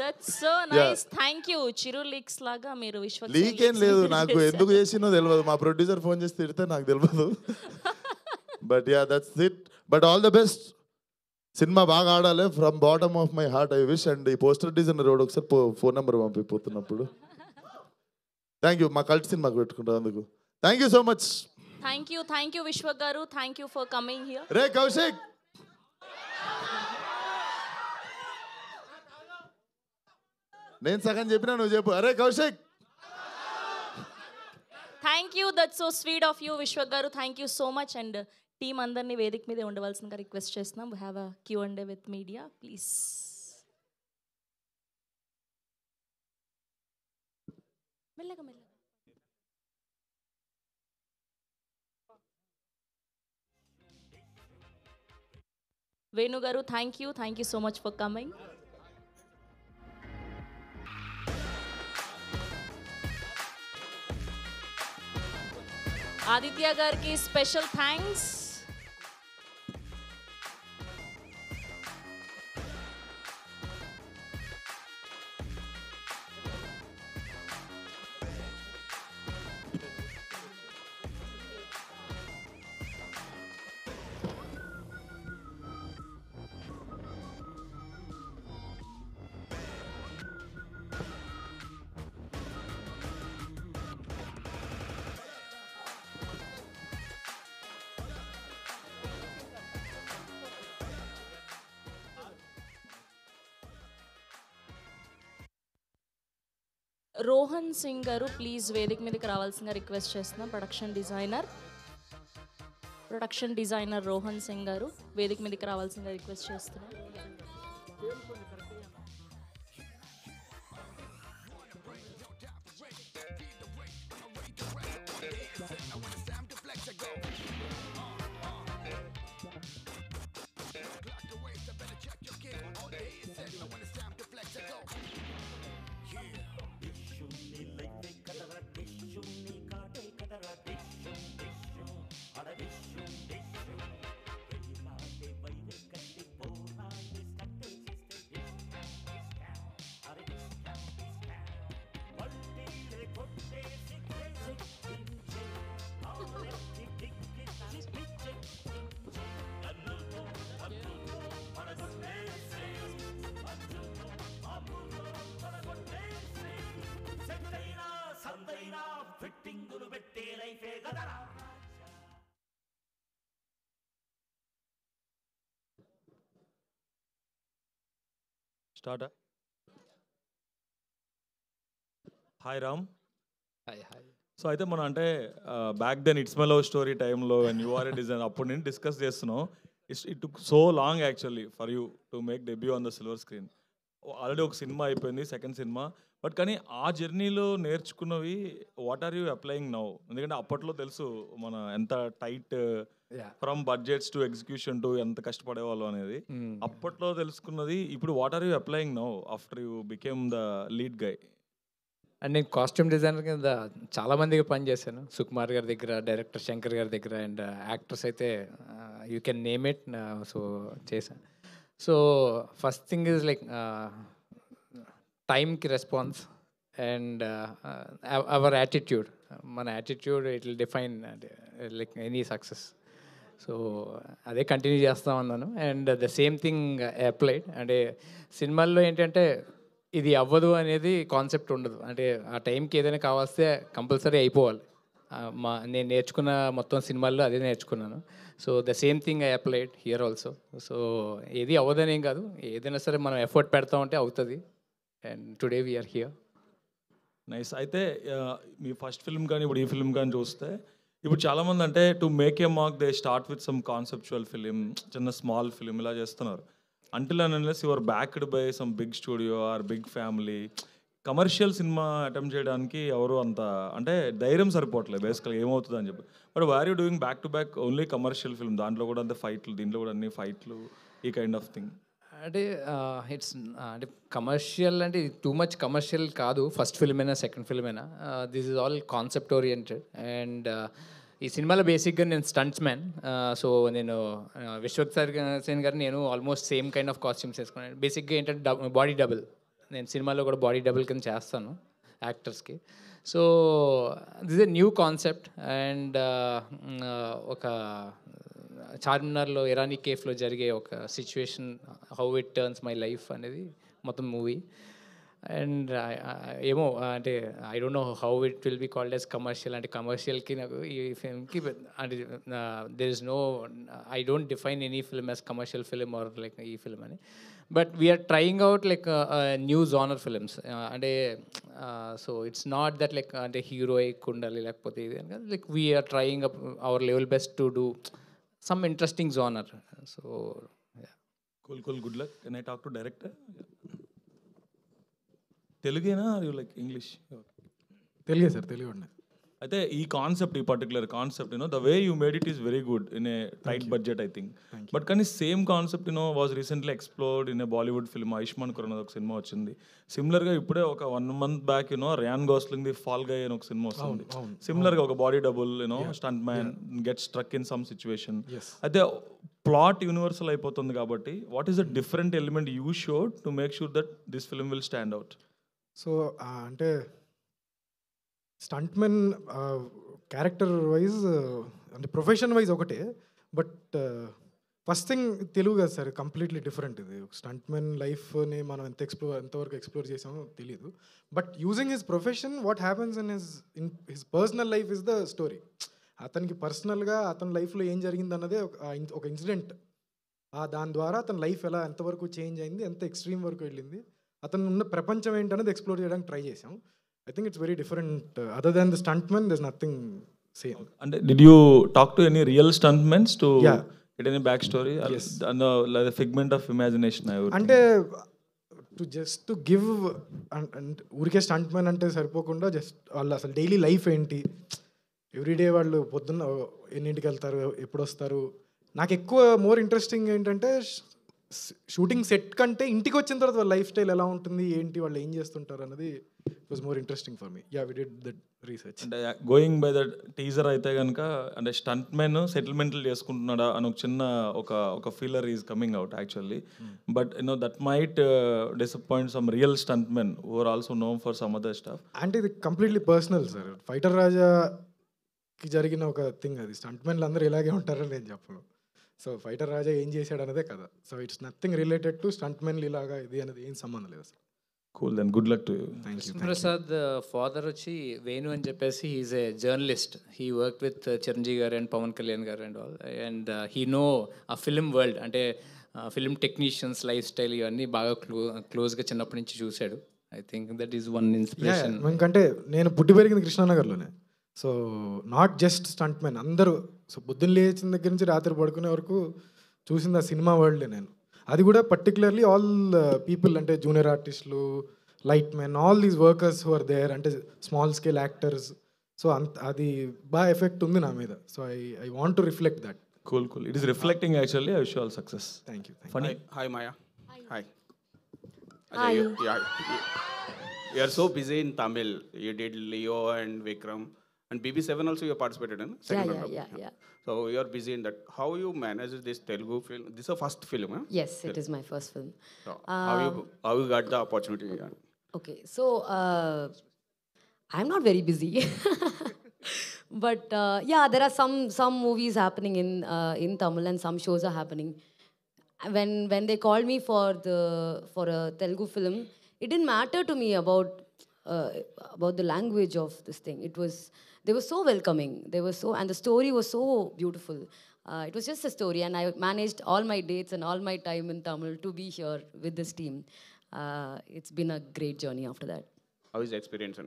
That's so nice. Thank you. Chiru leaks లాగా మీరు విశ్వక్ లీక్ ఏం లేదు, నాకు ఎందుకు చేసినో తెలియదు. మా ప్రొడ్యూసర్ ఫోన్ చేసి తిడితే నాకు తెలియదు. But yeah, that's it. But all the best. Cinema బాగా ఆడాలి from bottom of my heart I wish. And ఈ పోస్టర్ డిజైనర్ రోడ్ ఒకసారి ఫోన్ నెంబర్ పంపిపోతున్నప్పుడు. Thank you. మా కల్ట్ సినిమాకి పెట్టుకుంటాం అందుకు. Thank you so much. Thank you Vishwak garu. Thank you for coming here. రే కౌశిక్, నేను సగం చెప్పినా నువ్వు చెప్పు. అరే Kaushik. Thank you. That's so sweet of you Vishwak garu. Thank you so much. And team అందరినీ వేదిక మీదే ఉండవలసిందిగా రిక్వెస్ట్ చేస్తున్నాం. We have a Q&A with media please. మెల్లగా మెల్లగా. వేణు గారు, thank you so much for coming. Aditya గారికి స్పెషల్ థ్యాంక్స్. రోహన్ సింగ్ గారు ప్లీజ్ వేదిక మీదకి రావాల్సిందిగా రిక్వెస్ట్ చేస్తున్నాం. ప్రొడక్షన్ డిజైనర్ రోహన్ సింగ్ గారు వేదిక మీదకి రావాల్సిందిగా రిక్వెస్ట్ చేస్తున్నాం. స్టార్టా? Hi Ram. Hi hi. So అయితే మనం అంటే back then it's my love story టైంలో and you are a design అప్పుడు నేను డిస్కస్ చేస్తున్నాం. It took so long actually for you to make debut on the silver screen. Already ఒక cinema అయిపోయింది, second cinema. But కానీ ఆ జర్నీలో నేర్చుకున్నవి what are you applying now? ఎందుకంటే అప్పట్లో తెలుసు మన ఎంత tight from budgets to execution to ఎంత కష్టపడేవాళ్ళు అనేది. అప్పట్లో తెలుసుకున్నది ఇప్పుడు what are you applying now after you became the lead guy? And నేను కాస్ట్యూమ్ డిజైనర్ కింద చాలామందికి పనిచేశాను. సుకుమార్ గారి దగ్గర, డైరెక్టర్ శంకర్ గారి దగ్గర, అండ్ యాక్టర్స్ అయితే you can name it. So చేశాను. So first thing is like టైంకి రెస్పాన్స్ అండ్ అవర్ యాటిట్యూడ్. మన attitude it will define like any success. So అదే కంటిన్యూ చేస్తూ ఉన్నాను. And the same thing applied. అంటే సినిమాల్లో ఏంటంటే ఇది అవ్వదు అనేది కాన్సెప్ట్ ఉండదు. అంటే ఆ టైంకి ఏదైనా కావాల్స్తే కంపల్సరీ అయిపోవాలి. నేను నేర్చుకున్న మొత్తం సినిమాల్లో అదే నేర్చుకున్నాను. So the same thing I applied here also. So ఏది అవ్వదనేం కాదు, ఏదైనా సరే మనం ఎఫర్ట్ పెడతా ఉంటే అవుతుంది. And today we're here. Nice. అయితే మీ ఫస్ట్ ఫిల్మ్ కానీ ఇప్పుడు ఈ ఫిల్మ్ కానీ చూస్తే ఇప్పుడు చాలామంది అంటే to make a mark they start with some conceptual film, చిన్న స్మాల్ ఫిలిం ఇలా చేస్తున్నారు. Until and unless you are backed by some big studio or big family, commercial cinema attempt చేయడానికి ఎవరు అంత అంటే ధైర్యం సరిపోవట్లేదు బేసికల్గా ఏమవుతుంది అని చెప్పి. But war you doing back to back only commercial film, దాంట్లో కూడా అంతే ఫైట్లు, దీంట్లో కూడా అన్ని ఫైట్లు, ఈ కైండ్ ఆఫ్ థింగ్. అంటే ఇట్స్ అంటే కమర్షియల్ అంటే టూ మచ్ కమర్షియల్ కాదు. ఫస్ట్ ఫిల్మ్ అయినా సెకండ్ ఫిల్మ్ అయినా this is all concept oriented. And ఈ సినిమాలో బేసిక్గా నేను స్టంట్స్ మ్యాన్. సో నేను విశ్వక్ సేన్ గారు నేను almost same kind of costumes వేసుకున్నాను. బేసిక్గా ఏంటంటే బాడీ డబుల్. నేను సినిమాలో కూడా బాడీ డబుల్ కింద చేస్తాను యాక్టర్స్కి. So this a new concept. And ఒక చార్మినార్లో ఇరానీ కేఫ్లో జరిగే ఒక situation, how it turns my life అనేది మొత్తం మూవీ. అండ్ ఏమో అంటే I don't know how it will be called as commercial. అంటే కమర్షియల్కి నాకు ఈ ఫిల్మ్కి అంటే there is no, I don't define any film as commercial film or like ఈ ఫిల్మ్ అని. But we're trying out like new genre films. అంటే so it's not that like అంటే హీరోయిక్ ఉండాలి లేకపోతే ఇది అని కాదు. Like we're trying our level best to do some interesting genre. So cool cool, good luck. Can I talk to director? తెలుగేనా or you like English? తెలుగే sir, Telugu. అయితే ఈ కాన్సెప్ట్, ఈ particular concept the way you made it is very good in a tight budget I think. But కానీ same concept was recently explored in A Bollywood film. Ayushmann Khurrana ఒక cinema వచ్చింది. సిమిలర్గా ఇప్పుడే ఒక 1 month back Ryan Gosling the fall guy అని ఒక cinema వస్తుంది. సిమిలర్గా ఒక body double stunt man get struck in some situation. అయితే ప్లాట్ యూనివర్సల్ అయిపోతుంది కాబట్టి what is the different element you showed to make sure that this film will stand out? So అంటే stuntmen character wise అంటే profession wise ఒకటే. But first thing Telugu కదా sir, completely different. ఇది స్టంట్మెన్ లైఫ్ని మనం ఎంతవరకు ఎక్స్ప్లోర్ చేసామో తెలియదు. But using his profession, what happens in his personal life is the story. అతనికి పర్సనల్గా అతని లైఫ్లో ఏం జరిగింది అన్నదే ఒక ఇన్సిడెంట్. దాని ద్వారా అతని లైఫ్ ఎంతవరకు చేంజ్ అయింది, ఎంత ఎక్స్ట్రీమ్ వరకు వెళ్ళింది, అతను ఉన్న ప్రపంచం ఏంటనేది ఎక్స్ప్లోర్ చేయడానికి ట్రై చేసాం. I think it's very different. Other than the stuntman, there's nothing same. And did you talk to any real stuntmen to get any backstory? Yes. Like a figment of imagination, I would think. To give and ఊరికే స్టంట్మెన్ అంటే సరిపోకుండా just వాళ్ళు అసలు daily life ఏంటి, everyday వాళ్ళు పొద్దున్న ఎన్నింటికి వెళ్తారు, ఎప్పుడు వస్తారు. నాకు ఎక్కువ మోర్ ఇంట్రెస్టింగ్ ఏంటంటే షూటింగ్ సెట్ కంటే ఇంటికి వచ్చిన తర్వాత వాళ్ళ లైఫ్ స్టైల్ ఎలా ఉంటుంది, ఏంటి, వాళ్ళు ఏం చేస్తుంటారు అన్నది was more interesting for me. Yeah, we did that research. అంటే గోయింగ్ బై దట్ టీజర్ అయితే కనుక అంటే స్టంట్ మెన్ సెటిల్మెంట్లు చేసుకుంటున్నాడా అని ఒక చిన్న ఒక feeler is coming out actually. But that might disappoint some real stunt men who are also known for some other stuff. అంటే ఇది కంప్లీట్లీ పర్సనల్ సార్. ఫైటర్ రాజాకి జరిగిన ఒక థింగ్ అది. స్టంట్ మెన్లు అందరూ ఇలాగే ఉంటారని నేను చెప్పను. సో ఫైటర్ రాజా ఏం చేశాడు అన్నదే కదా. So it's nothing related to stunt మెన్లు ఇలాగా ఇది అనేది ఏం సంబంధం లేదు sir. Cool, then good luck to you. Prasad father వచ్చి వేణు అని చెప్పేసి is a journalist. He work with Chiranjeevi garu and Pawan Kalyan garu and all, and he know ఆ ఫిల్మ్ వరల్డ్, అంటే ఫిల్మ్ టెక్నీషియన్స్ లైఫ్ స్టైల్ ఇవన్నీ బాగా క్లోజ్గా చిన్నప్పటి నుంచి చూశాడు. I think that is one inspiration. ఎందుకంటే నేను పుట్టి పెరిగింది కృష్ణానగర్లోనే. So not just stunt man, అందరూ. సో పొద్దున్న లేచిన దగ్గర నుంచి రాత్రి పడుకునే వరకు చూసింది ఆ సినిమా వరల్డే నేను. అది కూడా పర్టికులర్లీ ఆల్ పీపుల్, అంటే జూనియర్ ఆర్టిస్టులు, light men, all these workers who are there, అంటే స్మాల్ స్కేల్ యాక్టర్స్. సో అది బాగా ఎఫెక్ట్ ఉంది నా మీద. So I want to reflect that. Cool. It is reflecting actually. I wish you all success. Thank you. Funny. Hi Maya. Hi. Hi. You are so busy in Tamil. You did Leo and Vikram. And BB7 also you participated in second round. Yeah. So you are busy in that. How you manage this Telugu film? This is a first film, huh? Yes, it is my first film. So how you got the opportunity? Okay, so I'm not very busy. But yeah, there are some movies happening in Tamil and some shows are happening. When they called me for a Telugu film, it didn't matter to me about the language of this thing. They were so welcoming. And the story was so beautiful. It was just a story, and I managed all my dates and all my time in Tamil to be here with this team. It's been a great journey after that. How is the experience?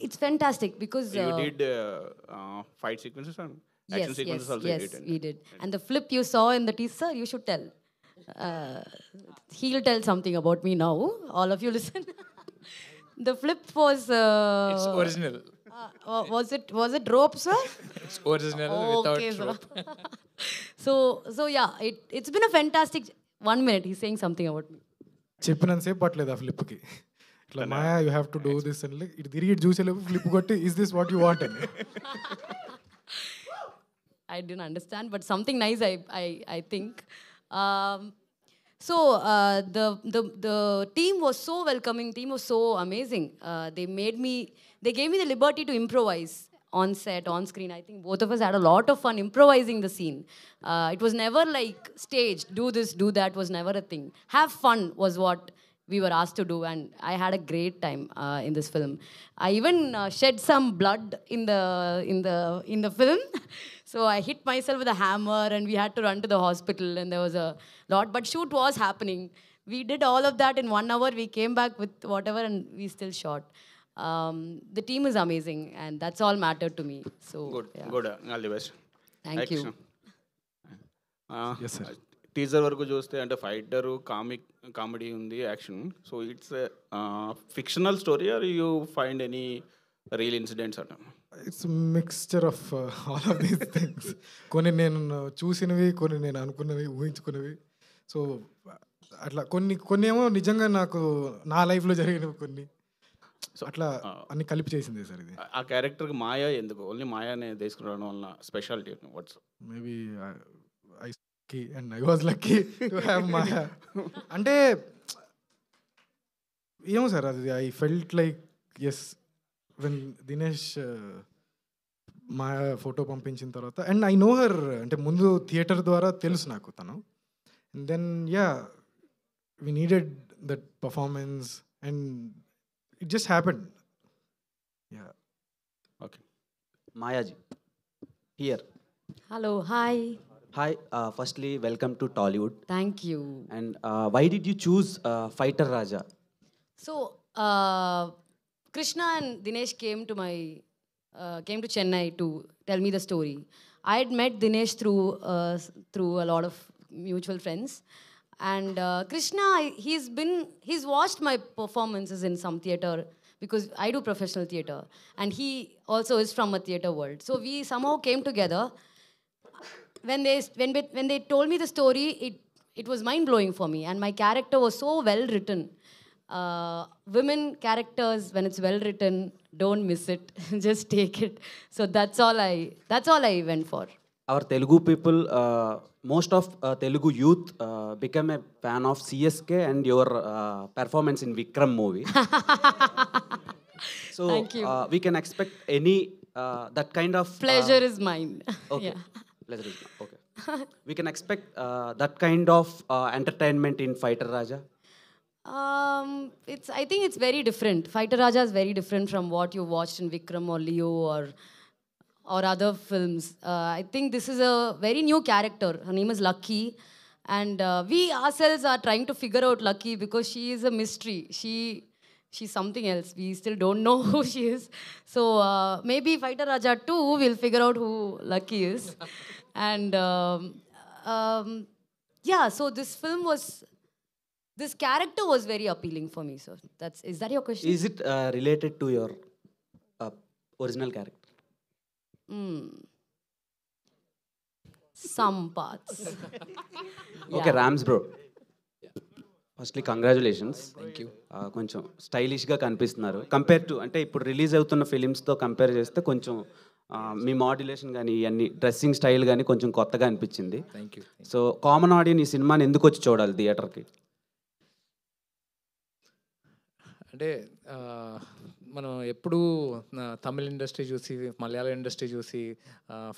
It's fantastic because you did fight sequences and action sequences also. Yes, we did. And the flip you saw in the teaser, you should tell. He'll tell something about me now. All of you listen. The flip was. It's original. Was it rope, sir? It's original without rope. So yeah, it's been a fantastic. 1 minute, he's saying something about me. చెప్పినంతసేపు పట్టలేదు ఆ ఫ్లిప్కి. ఇట్లా Maya you have to do this అని ఇటు తిరిగి చూసేలేపు flip కొట్టి is this what you want అని. I didn't understand, but something nice I think. So the team was so welcoming, team was so amazing. They gave me the liberty to improvise on set, on screen. I think both of us had a lot of fun improvising the scene. It was never like staged, do this, do that was never a thing. Have fun was what we were asked to do, and I had a great time in this film. I even shed some blood in the film. So I hit myself with a hammer and we had to run to the hospital, and there was a lot, but shoot was happening. We did all of that in 1 hour. We came back with whatever and we still shot. The team is amazing and that's all mattered to me. So good. All the best. Thank you. Yes, sir. Teaser వరకు చూస్తే అంటే fighter comedy ఉంది, action. So it's fictional story or you find any real incidents అట? It's mixture of all of these things. కొన్ని నేను చూసినవి, కొన్ని నేను అనుకున్నవి, ఊహించుకున్నవి. సో అట్లా కొన్ని ఏమో నిజంగా నాకు నా లైఫ్లో జరిగినవి కొన్ని. సో అట్లా అన్ని కలిపి చేసింది సార్ ఇది. ఆ క్యారెక్టర్కి మాయా ఎందుకు ఓన్లీ మాయానే తీసుకురావడం వల్ల speciality what's? Maybe and I was lucky to have Maya. అంటే ఏమో సార్ అది I felt like as when Dinesh Maya photo పంపించిన తర్వాత, అండ్ ఐ నో హర్, అంటే ముందు థియేటర్ ద్వారా తెలుసు నాకు తను. And then yeah we needed that performance and it just happened. Yeah okay. Mayaji here. Hello, hi. Hi, firstly, welcome to Tollywood. Thank you. And why did you choose Fighter Raja? So, Krishna and Dinesh came to Chennai to tell me the story. I had met Dinesh through a lot of mutual friends. And Krishna, he's watched my performances in some theatre because I do professional theatre. And he also is from a theatre world. So we somehow came together. When they told me the story, it was mind blowing for me, and my character was so well written. Women characters, when it's well written, don't miss it. Just take it. So that's all I went for. Our Telugu people, most of Telugu youth became a fan of CSK and your performance in Vikram movie. So Thank you. We can expect any that kind of pleasure is mine. Okay. Yeah. Pleasure is mine. Okay. We can expect that kind of entertainment in Fighter Raja. I think it's very different. Fighter Raja is very different from what you watched in Vikram or Leo or other films. I think this is a very new character. Her name is Lucky. And we ourselves are trying to figure out Lucky because she is a mystery. She's something else. We still don't know who she is. So maybe Fighter Raja 2 will figure out who Lucky is. And yeah, so this character was very appealing for me. So is that your question? Is it related to your original character? Some parts. Okay, Rams bro. Firstly congratulations. Thank you. కొంచెం స్టైలిష్గా కనిపిస్తున్నారు compare to, అంటే ఇప్పుడు release అవుతున్న ఫిలిమ్స్తో compare చేస్తే కొంచెం మీ modulation కానీ ఇవన్నీ డ్రెస్సింగ్ స్టైల్ కానీ కొంచెం కొత్తగా అనిపించింది. Thank you. So common audience ఈ సినిమాని ఎందుకు వచ్చి చూడాలి థియేటర్కి? అంటే మనం ఎప్పుడూ తమిళ ఇండస్ట్రీ చూసి మలయాళం ఇండస్ట్రీ చూసి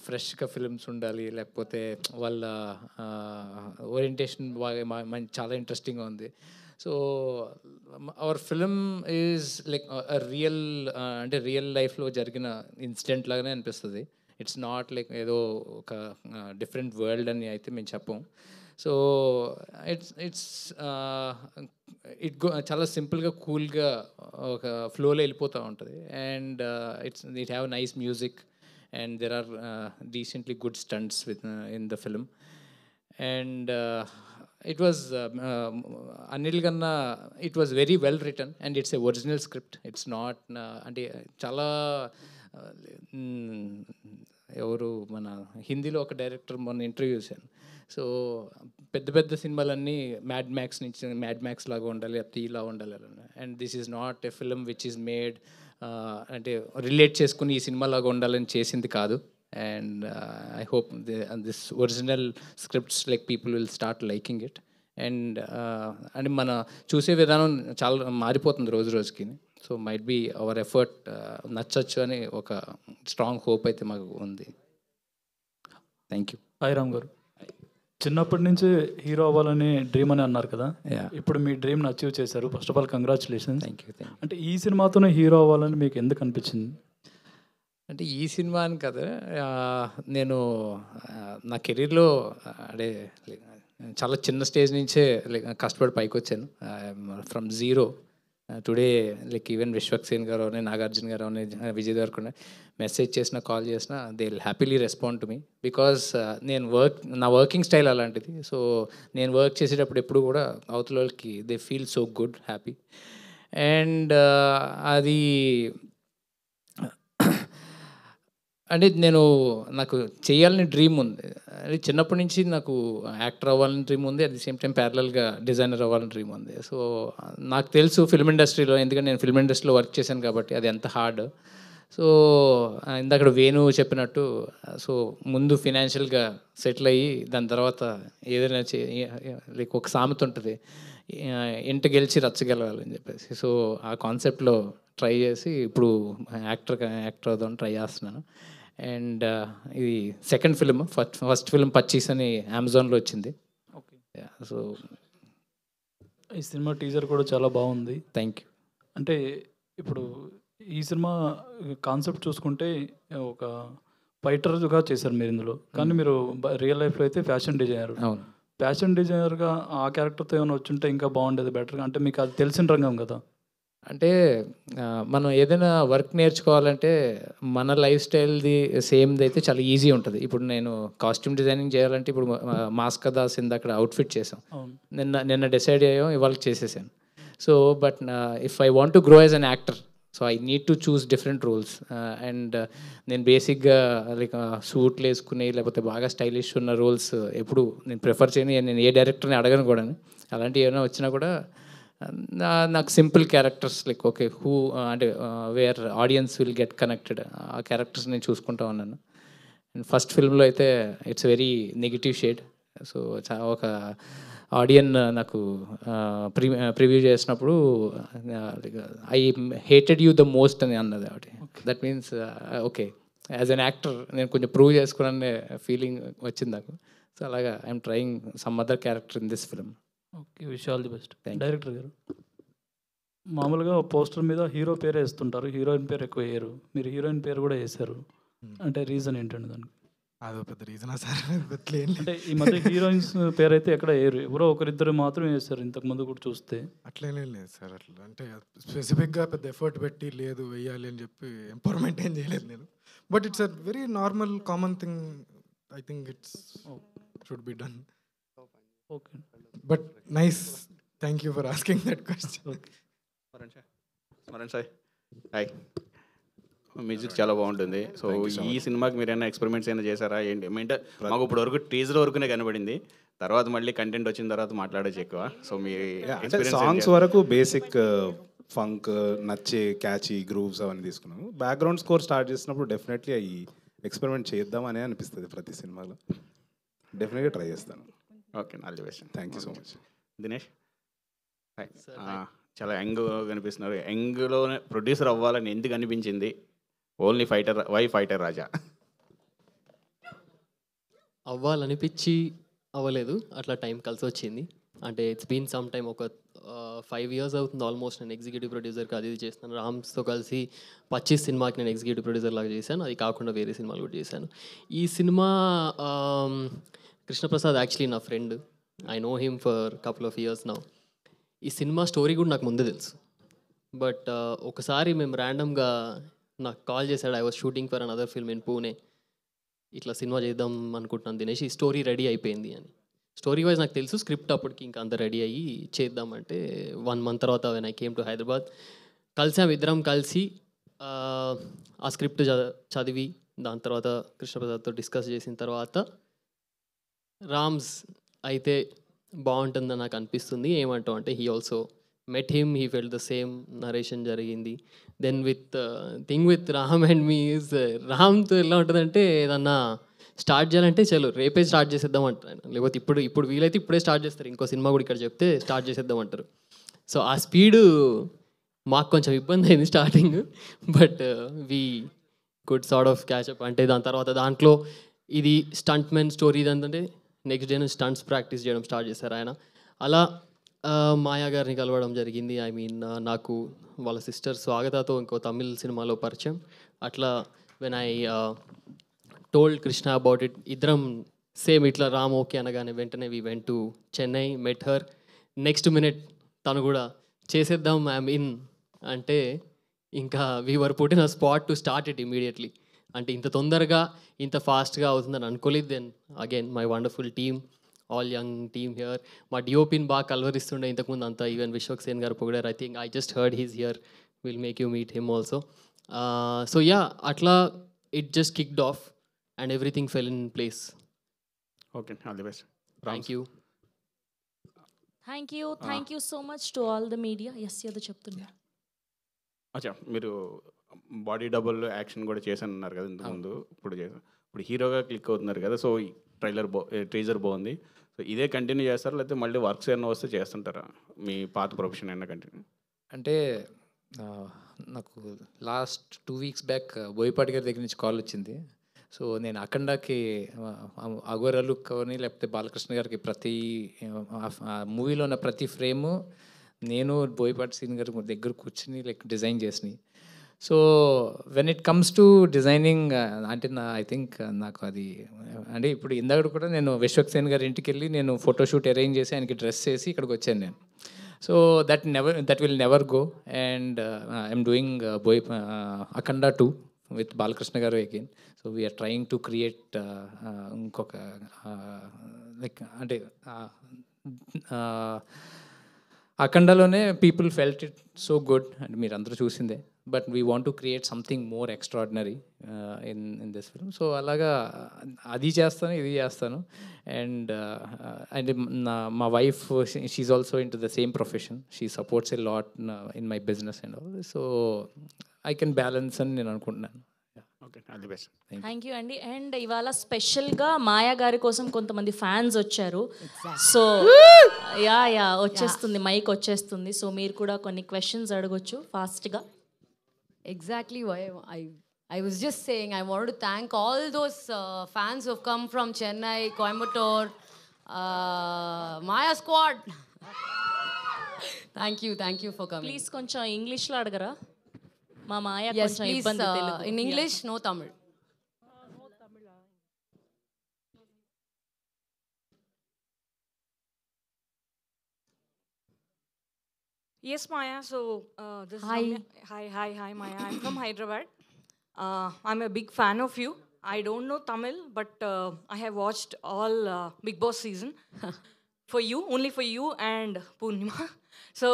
ఫ్రెష్గా ఫిల్మ్స్ ఉండాలి, లేకపోతే వాళ్ళ ఓరియంటేషన్ బాగా చాలా ఇంట్రెస్టింగ్గా ఉంది. So our film is like real, అంటే రియల్ లైఫ్లో జరిగిన ఇన్సిడెంట్ లాగానే అనిపిస్తుంది. ఇట్స్ నాట్ లైక్ ఏదో ఒక డిఫరెంట్ వరల్డ్ అని అయితే మేము చెప్పం. సో చాలా సింపుల్గా కూల్గా ఒక ఫ్లోలో వెళ్ళిపోతూ ఉంటుంది. And it have nice music and there are decently good stunts with in the film. And it was అన్నిటికన్నా it was very well written and it's a original script. It's not అంటే చాలా ఎవరు మన హిందీలో ఒక డైరెక్టర్ మొన్న interview చేశాను. So పెద్ద పెద్ద సినిమాలన్నీ మ్యాడ్ మ్యాక్స్ లాగా ఉండాలి, ఇలా ఉండాలి. And this is not a film which is made అంటే రిలేట్ చేసుకుని ఈ సినిమా లాగా ఉండాలని చేసింది కాదు. And I hope this original scripts like people will start liking it. And అంటే మన చూసే విధానం చాలా మారిపోతుంది రోజు రోజుకి. So might be our effort నచ్చచ్చు అని ఒక స్ట్రాంగ్ హోప్ అయితే మాకు ఉంది. Thank you. హాయ్ రామ్ గారు, చిన్నప్పటి నుంచి హీరో అవ్వాలని డ్రీమ్ అని అన్నారు కదా, ఇప్పుడు మీ డ్రీమ్ని అచీవ్ చేశారు. First of all congratulations. Thank you. అంటే ఈ సినిమాతోనే హీరో అవ్వాలని మీకు ఎందుకు అనిపించింది? అంటే ఈ సినిమా అని కదా, నేను నా కెరీర్లో అంటే చాలా చిన్న స్టేజ్ నుంచే కష్టపడి పైకి వచ్చాను. From zero today like even Vishwaksen గారు అని, నాగార్జున గారు అని, విజయ్ దేవరకొండ మెసేజ్ చేసినా కాల్ చేసినా they will happily respond to me. Because నా వర్కింగ్ స్టైల్ అలాంటిది. సో నేను వర్క్ చేసేటప్పుడు ఎప్పుడు కూడా అవతల వాళ్ళకి they feel so good, happy. And అది అంటే నాకు చేయాలని డ్రీమ్ ఉంది. అది చిన్నప్పటి నుంచి నాకు యాక్టర్ అవ్వాలని డ్రీమ్ ఉంది, అట్ ది సేమ్ టైం ప్యారలల్గా డిజైనర్ అవ్వాలని డ్రీమ్ ఉంది. సో నాకు తెలుసు ఫిల్మ్ ఇండస్ట్రీలో, ఎందుకంటే నేను ఫిల్మ్ ఇండస్ట్రీలో వర్క్ చేశాను కాబట్టి అది ఎంత హార్డ్. సో ఇందాక వేణు చెప్పినట్టు, సో ముందు ఫినాన్షియల్గా సెటిల్ అయ్యి దాని తర్వాత ఏదైనా లైక్ ఒక సామెత ఉంటుంది, ఇంట గెలిచి రచ్చగలవాలని చెప్పేసి. సో ఆ కాన్సెప్ట్లో ట్రై చేసి ఇప్పుడు యాక్టర్ అవుదామని ట్రై చేస్తున్నాను. అండ్ ఇది సెకండ్ ఫిల్మ్. ఫస్ట్ ఫిల్మ్ పచ్చీస్ అని అమెజాన్లో వచ్చింది. ఓకే. సో ఈ సినిమా టీజర్ కూడా చాలా బాగుంది. Thank you. అంటే ఇప్పుడు ఈ సినిమా కాన్సెప్ట్ చూసుకుంటే ఒక ఫైటర్గా చేశారు మీరు ఇందులో, కానీ మీరు రియల్ లైఫ్లో అయితే ఫ్యాషన్ డిజైనర్. అవును. ఫ్యాషన్ డిజైనర్గా ఆ క్యారెక్టర్తో ఏమైనా వచ్చుంటే ఇంకా బాగుండేది, బెటర్గా. అంటే మీకు అది తెలిసిన రంగం కదా. అంటే మనం ఏదైనా వర్క్ నేర్చుకోవాలంటే మన లైఫ్ స్టైల్ది సేమ్ది అయితే చాలా ఈజీ ఉంటుంది. ఇప్పుడు నేను కాస్ట్యూమ్ డిజైనింగ్ చేయాలంటే ఇప్పుడు మాస్క్ దాస్ అక్కడ అవుట్ఫిట్ చేసాం, నిన్న డిసైడ్ అయ్యాం, ఇవాళ చేసేసాను. So but if I want to grow as an actor, so I need to choose different roles. And నేను బేసిక్గా లైక్ సూట్లు వేసుకుని లేకపోతే బాగా స్టైలిష్ ఉన్న రోల్స్ ఎప్పుడు నేను ప్రిఫర్ చేయను. నేను ఏ డైరెక్టర్ని అడగను కూడా. అలాంటివి ఏమైనా వచ్చినా కూడా నాకు simple characters like okay who అంటే where audience will get connected, ఆ క్యారెక్టర్స్ నేను చూసుకుంటా ఉన్నాను. అండ్ ఫస్ట్ ఫిల్మ్లో అయితే it's very negative shade. So ఒక ఆడియన్ నాకు ప్రివ్యూ చేసినప్పుడు I hated you the most అని అన్నది ఆవిడ. That means okay as an actor నేను కొంచెం ప్రూవ్ చేసుకునే ఫీలింగ్ వచ్చింది నాకు. సో అలాగా I'm trying some other character in this film. Okay, wish all the best. Director గారు. మామూలుగా పోస్టర్ మీద హీరో పేరు వేస్తుంటారు, హీరోయిన్ పేరు ఎక్కువ వేయరు. మీరు హీరోయిన్ పేరు కూడా వేశారు, అంటే రీజన్ ఏంటండి దానికి? అదో పెద్ద రీజనా సార్? పెద్దలేం అంటే ఈ మధ్య హీరోయిన్స్ పేరు అయితే ఎక్కడ వేయరు, ఎవరో ఒకరిద్దరు మాత్రమే వేశారు ఇంతకు ముందు కూడా చూస్తే. అట్లేనే లేదు సార్. అట్లా అంటే స్పెసిఫిక్గా పెద్ద ఎఫర్ట్ పెట్టి లేదు వెయ్యాలి అని చెప్పి ఎంపవర్మెంట్ ఏం చేయలేదు నేను. But it's a very normal common thing. I think it's should be done. Okay, but nice. Thank you for asking that question. Smaran Sai, hi. Music చాలా బాగుంటుంది. సో ఈ సినిమాకి మీరు ఏమైనా ఎక్స్పెరిమెంట్స్ ఏమైనా చేశారా ఏంటి? అంటే మాకు ఇప్పుడు వరకు టీజర్ వరకునే కనబడింది, తర్వాత మళ్ళీ కంటెంట్ వచ్చిన తర్వాత మాట్లాడచ్చు ఎక్కువ. సో మీ సాంగ్స్ వరకు బేసిక్ ఫంక్ నచ్చే క్యాచీ గ్రూవ్స్ అవన్నీ తీసుకున్నాము. బ్యాక్గ్రౌండ్ స్కోర్ స్టార్ట్ చేసినప్పుడు డెఫినెట్లీ అవి ఎక్స్పెరిమెంట్ చేద్దామని అనిపిస్తుంది ప్రతి సినిమాలో. డెఫినెట్గా ట్రై చేస్తాను. Okay, all the best. Thank you so much. Dinesh, చాలా యంగ్ కనిపిస్తున్నారు. యంగ్లోనే ప్రొడ్యూసర్ అవ్వాలని ఎందుకు అనిపించింది? ఓన్లీ ఫైటర్, వై ఫైటర్ రాజా? అవ్వాలనిపించి అవ్వలేదు, అట్లా టైం కలిసి వచ్చింది. అంటే ఇట్స్ బీన్ సమ్ టైమ్, ఒక 5 years అవుతుంది ఆల్మోస్ట్ నేను ఎగ్జిక్యూటివ్ ప్రొడ్యూసర్కి అది చేస్తాను. రామ్స్తో కలిసి 25 సినిమాకి నేను ఎగ్జిక్యూటివ్ ప్రొడ్యూసర్ లాగా చేశాను. అది కాకుండా వేరే సినిమాలు కూడా చేశాను. ఈ సినిమా కృష్ణప్రసాద్ యాక్చువల్లీ నా friend. I know him for couple of years now. ఈ సినిమా స్టోరీ కూడా నాకు ముందే తెలుసు. బట్ ఒకసారి మేము ర్యాండమ్గా నాకు కాల్ చేశాడు. I was shooting for another film in Pune. ఇట్లా సినిమా చేద్దాం అనుకుంటున్నాను దినేష్, ఈ స్టోరీ రెడీ అయిపోయింది అని. స్టోరీ వైజ్ నాకు తెలుసు, స్క్రిప్ట్ అప్పటికి ఇంకా అంత రెడీ అయ్యి చేద్దామంటే 1 month తర్వాత when I came to Hyderabad కలిసాం. ఇద్దరం కలిసి ఆ స్క్రిప్ట్ చదివి దాని తర్వాత కృష్ణప్రసాద్తో డిస్కస్ చేసిన తర్వాత రామ్స్ అయితే బాగుంటుందని నాకు అనిపిస్తుంది. ఏమంటావు అంటే he also met him, he felt the same, narration జరిగింది. Then with thing with Ram and me is, రామ్తో ఎలా ఉంటుందంటే ఏదన్నా స్టార్ట్ చేయాలంటే చలో రేపే స్టార్ట్ చేసేద్దాం అంటారు, లేకపోతే ఇప్పుడు వీలైతే ఇప్పుడే స్టార్ట్ చేస్తారు. ఇంకో సినిమా కూడా ఇక్కడ చెప్తే స్టార్ట్ చేసేద్దాం అంటారు. సో ఆ స్పీడు మాకు కొంచెం ఇబ్బంది అయింది starting, but we good sort of catch up. అంటే దాని తర్వాత దాంట్లో ఇది స్టంట్ మెన్ స్టోరీ ఏంటంటే నెక్స్ట్ డే నుంచి స్టంట్స్ ప్రాక్టీస్ చేయడం స్టార్ట్ చేశారు ఆయన. అలా మాయా గారిని కలవడం జరిగింది. ఐ మీన్ నాకు వాళ్ళ సిస్టర్ స్వాగతతో ఇంకో తమిళ్ సినిమాలో పరిచయం. అట్లా when I told Krishna about it, ఇద్దరం సేమ్ ఇట్లా రామ్ ఓకే అనగానే వెంటనే we went to Chennai, met her. Next minute తను కూడా చేసేద్దాం ఐఎమ్ ఇన్ అంటే ఇంకా we were put in a spot to start it immediately. అంటే ఇంత తొందరగా ఇంత ఫాస్ట్గా అవుతుందని అనుకోలేదు. Then again my wonderful team, all young team here. మా డిఓపిని బాగా కలవరిస్తుండే ఇంతకుముందు అంతా. ఈవెన్ విశ్వక్ సేన్ గారు పొగిడారు. I think I just heard he's here, will make you meet him also. So yeah, అట్లా it just kicked off and everything fell in place. Okay, all the best. Thank you. Thank you so much to all the media. Yes, ఏదో చెప్తున్నారు. అచ్చా, మీరు body double action కూడా చేశాను అన్నారు కదా ఇంతకుముందు. ఇప్పుడు హీరోగా క్లిక్ అవుతున్నారు కదా. సో టీజర్ బాగుంది. సో ఇదే కంటిన్యూ చేస్తారా, లేకపోతే మళ్ళీ వర్క్స్ ఏమైనా వస్తే చేస్తుంటారా? మీ పాత ప్రొఫెషన్ అయినా కంటిన్యూ? అంటే నాకు లాస్ట్ 2 weeks బ్యాక్ బోయపాటి గారి దగ్గర నుంచి కాల్ వచ్చింది. సో నేను అఖండాకి అఘోరాలు కానీ లేకపోతే బాలకృష్ణ గారికి ప్రతి మూవీలో ఉన్న ప్రతి ఫ్రేము నేను బోయపాటి సీన్ గారి దగ్గర కూర్చుని డిజైన్ చేసినాయి. So when it comes to designing అంటే ఐ థింక్ నాకు అది అంటే ఇప్పుడు ఇందాక కూడా నేను విశ్వక్ సేన్ గారి ఇంటికి వెళ్ళి నేను ఫోటోషూట్ అరేంజ్ చేసి ఆయనకి డ్రెస్ చేసి ఇక్కడికి వచ్చాను నేను. So that will never go. And I'm doing Akhanda 2 with Balakrishna garu again. So we are trying to create ఇంకొక like అంటే అఖండలోనే people felt it so good and మీరు అందరూ చూసిందే. But we want to create something more extraordinary in this film. So అలాగా అది చేస్తాను, ఇది చేస్తాను. అండ్ అండ్ మా wife she also in to the same profession. She supports a lot in my business and all. So I can balance అని నేను అనుకుంటున్నాను. Thank you అండి. అండ్ ఇవాళ స్పెషల్గా మాయా గారి కోసం కొంతమంది ఫ్యాన్స్ వచ్చారు. సో యా వచ్చేస్తుంది, మైక్ వచ్చేస్తుంది. సో మీరు కూడా కొన్ని క్వశ్చన్స్ అడగొచ్చు ఫాస్ట్గా. Exactly why I was just saying I wanted to thank all those fans who have come from Chennai, Coimbatore, Maya squad. Thank you for coming. Please కొంచెం ఇంగ్లీష్లో అడగరా? మా మాయ Yes, కొంచెం please, ఇబ్బంది Telugu. in English, no Tamil. Yes, Maya. So this Hi. is Hi, Maya. I'm from Hyderabad. I'm a big fan of you. I don't know Tamil, but I have watched all Big Boss season for you, only for you and Purnima. So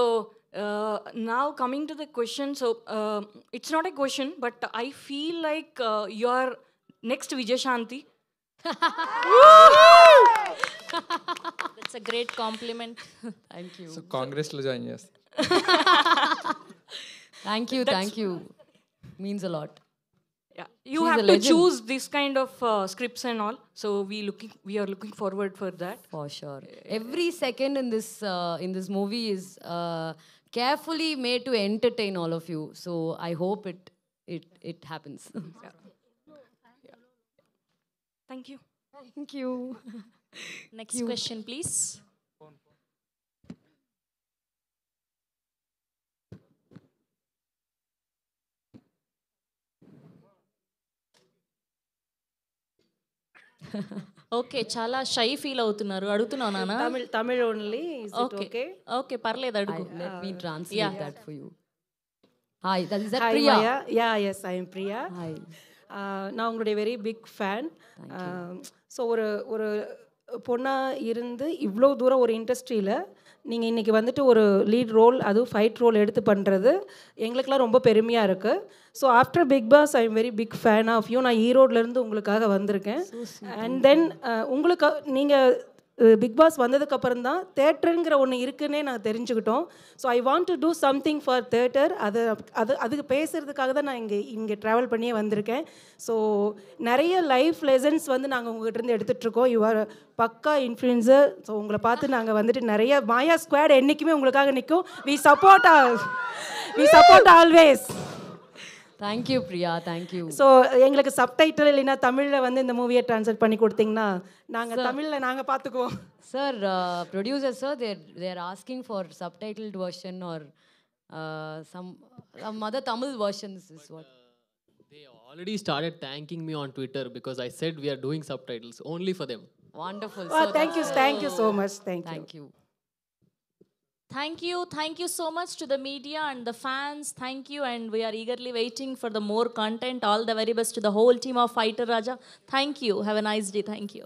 now coming to the question, so it's not a question, but I feel like you are next Vijay Shanti. That's a great compliment. Thank you. So కాంగ్రెస్లో join చేస్తా. Thank you. Means a lot. Yeah, you She's have a to legend. choose this kind of scripts and all. So we are looking forward for that. For sure. Every second in this movie is carefully made to entertain all of you. So I hope it happens. Thank you. Thank you. Next question, please. Okay, చాలా shy feel అవుతున్నారు. అడుగుతున్నావు నాన్న? Tamil only. Is it okay? Okay, పర్లేదు అడుగు. Let me translate Yeah. that for you. Hi, is that Hi, Priya? Maya. Yeah, yes, I am Priya. Hi. நான் உங்களுடைய very big fan. So ஒரு பொண்ணாக இருந்து இவ்வளோ தூரம் ஒரு இண்டஸ்ட்ரியில் நீங்கள் இன்றைக்கி வந்துட்டு ஒரு லீட் ரோல், அதுவும் ஃபைட் ரோல் எடுத்து பண்ணுறது எங்களுக்கெல்லாம் ரொம்ப பெருமையாக இருக்குது. So after Bigg Boss I am very big fan of you. நான் ஈரோட்லேருந்து உங்களுக்காக வந்திருக்கேன். அண்ட் தென் உங்களுக்கு நீங்கள் பிக் பாஸ் வந்ததுக்கப்புறம் தான் தேட்டருங்கிற ஒன்று இருக்குன்னே நான் தெரிஞ்சுக்கிட்டோம். So I want to do something for theatre. அதுக்கு பேசுகிறதுக்காக தான் நான் இங்கே ட்ராவல் பண்ணியே வந்திருக்கேன். ஸோ நிறைய லைஃப் லெசன்ஸ் வந்து நாங்கள் உங்கள்கிட்ட எடுத்துகிட்ருக்கோம். யூ ஆர் பக்கா இன்ஃப்ளூயன்சர். ஸோ உங்களை பார்த்து நாங்கள் வந்துட்டு நிறைய மாயா ஸ்குவாட் என்றைக்குமே உங்களுக்காக நிற்கும். We support always. Thank you Priya, thank you. So எங்களுக்கு சப்டைட்டில் இல்லைன்னா தமிழில் வந்து இந்த மூவியை ட்ரான்ஸ்லேட் பண்ணி கொடுத்தீங்கன்னா நாங்கள் தமிழில் நாங்கள் பார்த்துக்குவோம். Sir, producer sir, they're asking for subtitled version or some other Tamil versions is what. They already started thanking me on Twitter because I said we are doing subtitles only for them. Wonderful. Thank you so much. Thank you. Thank you so much to the media and the fans. Thank you, and we are eagerly waiting for the more content. All the very best to the whole team of Fighter Raja. Thank you. Have a nice day. Thank you.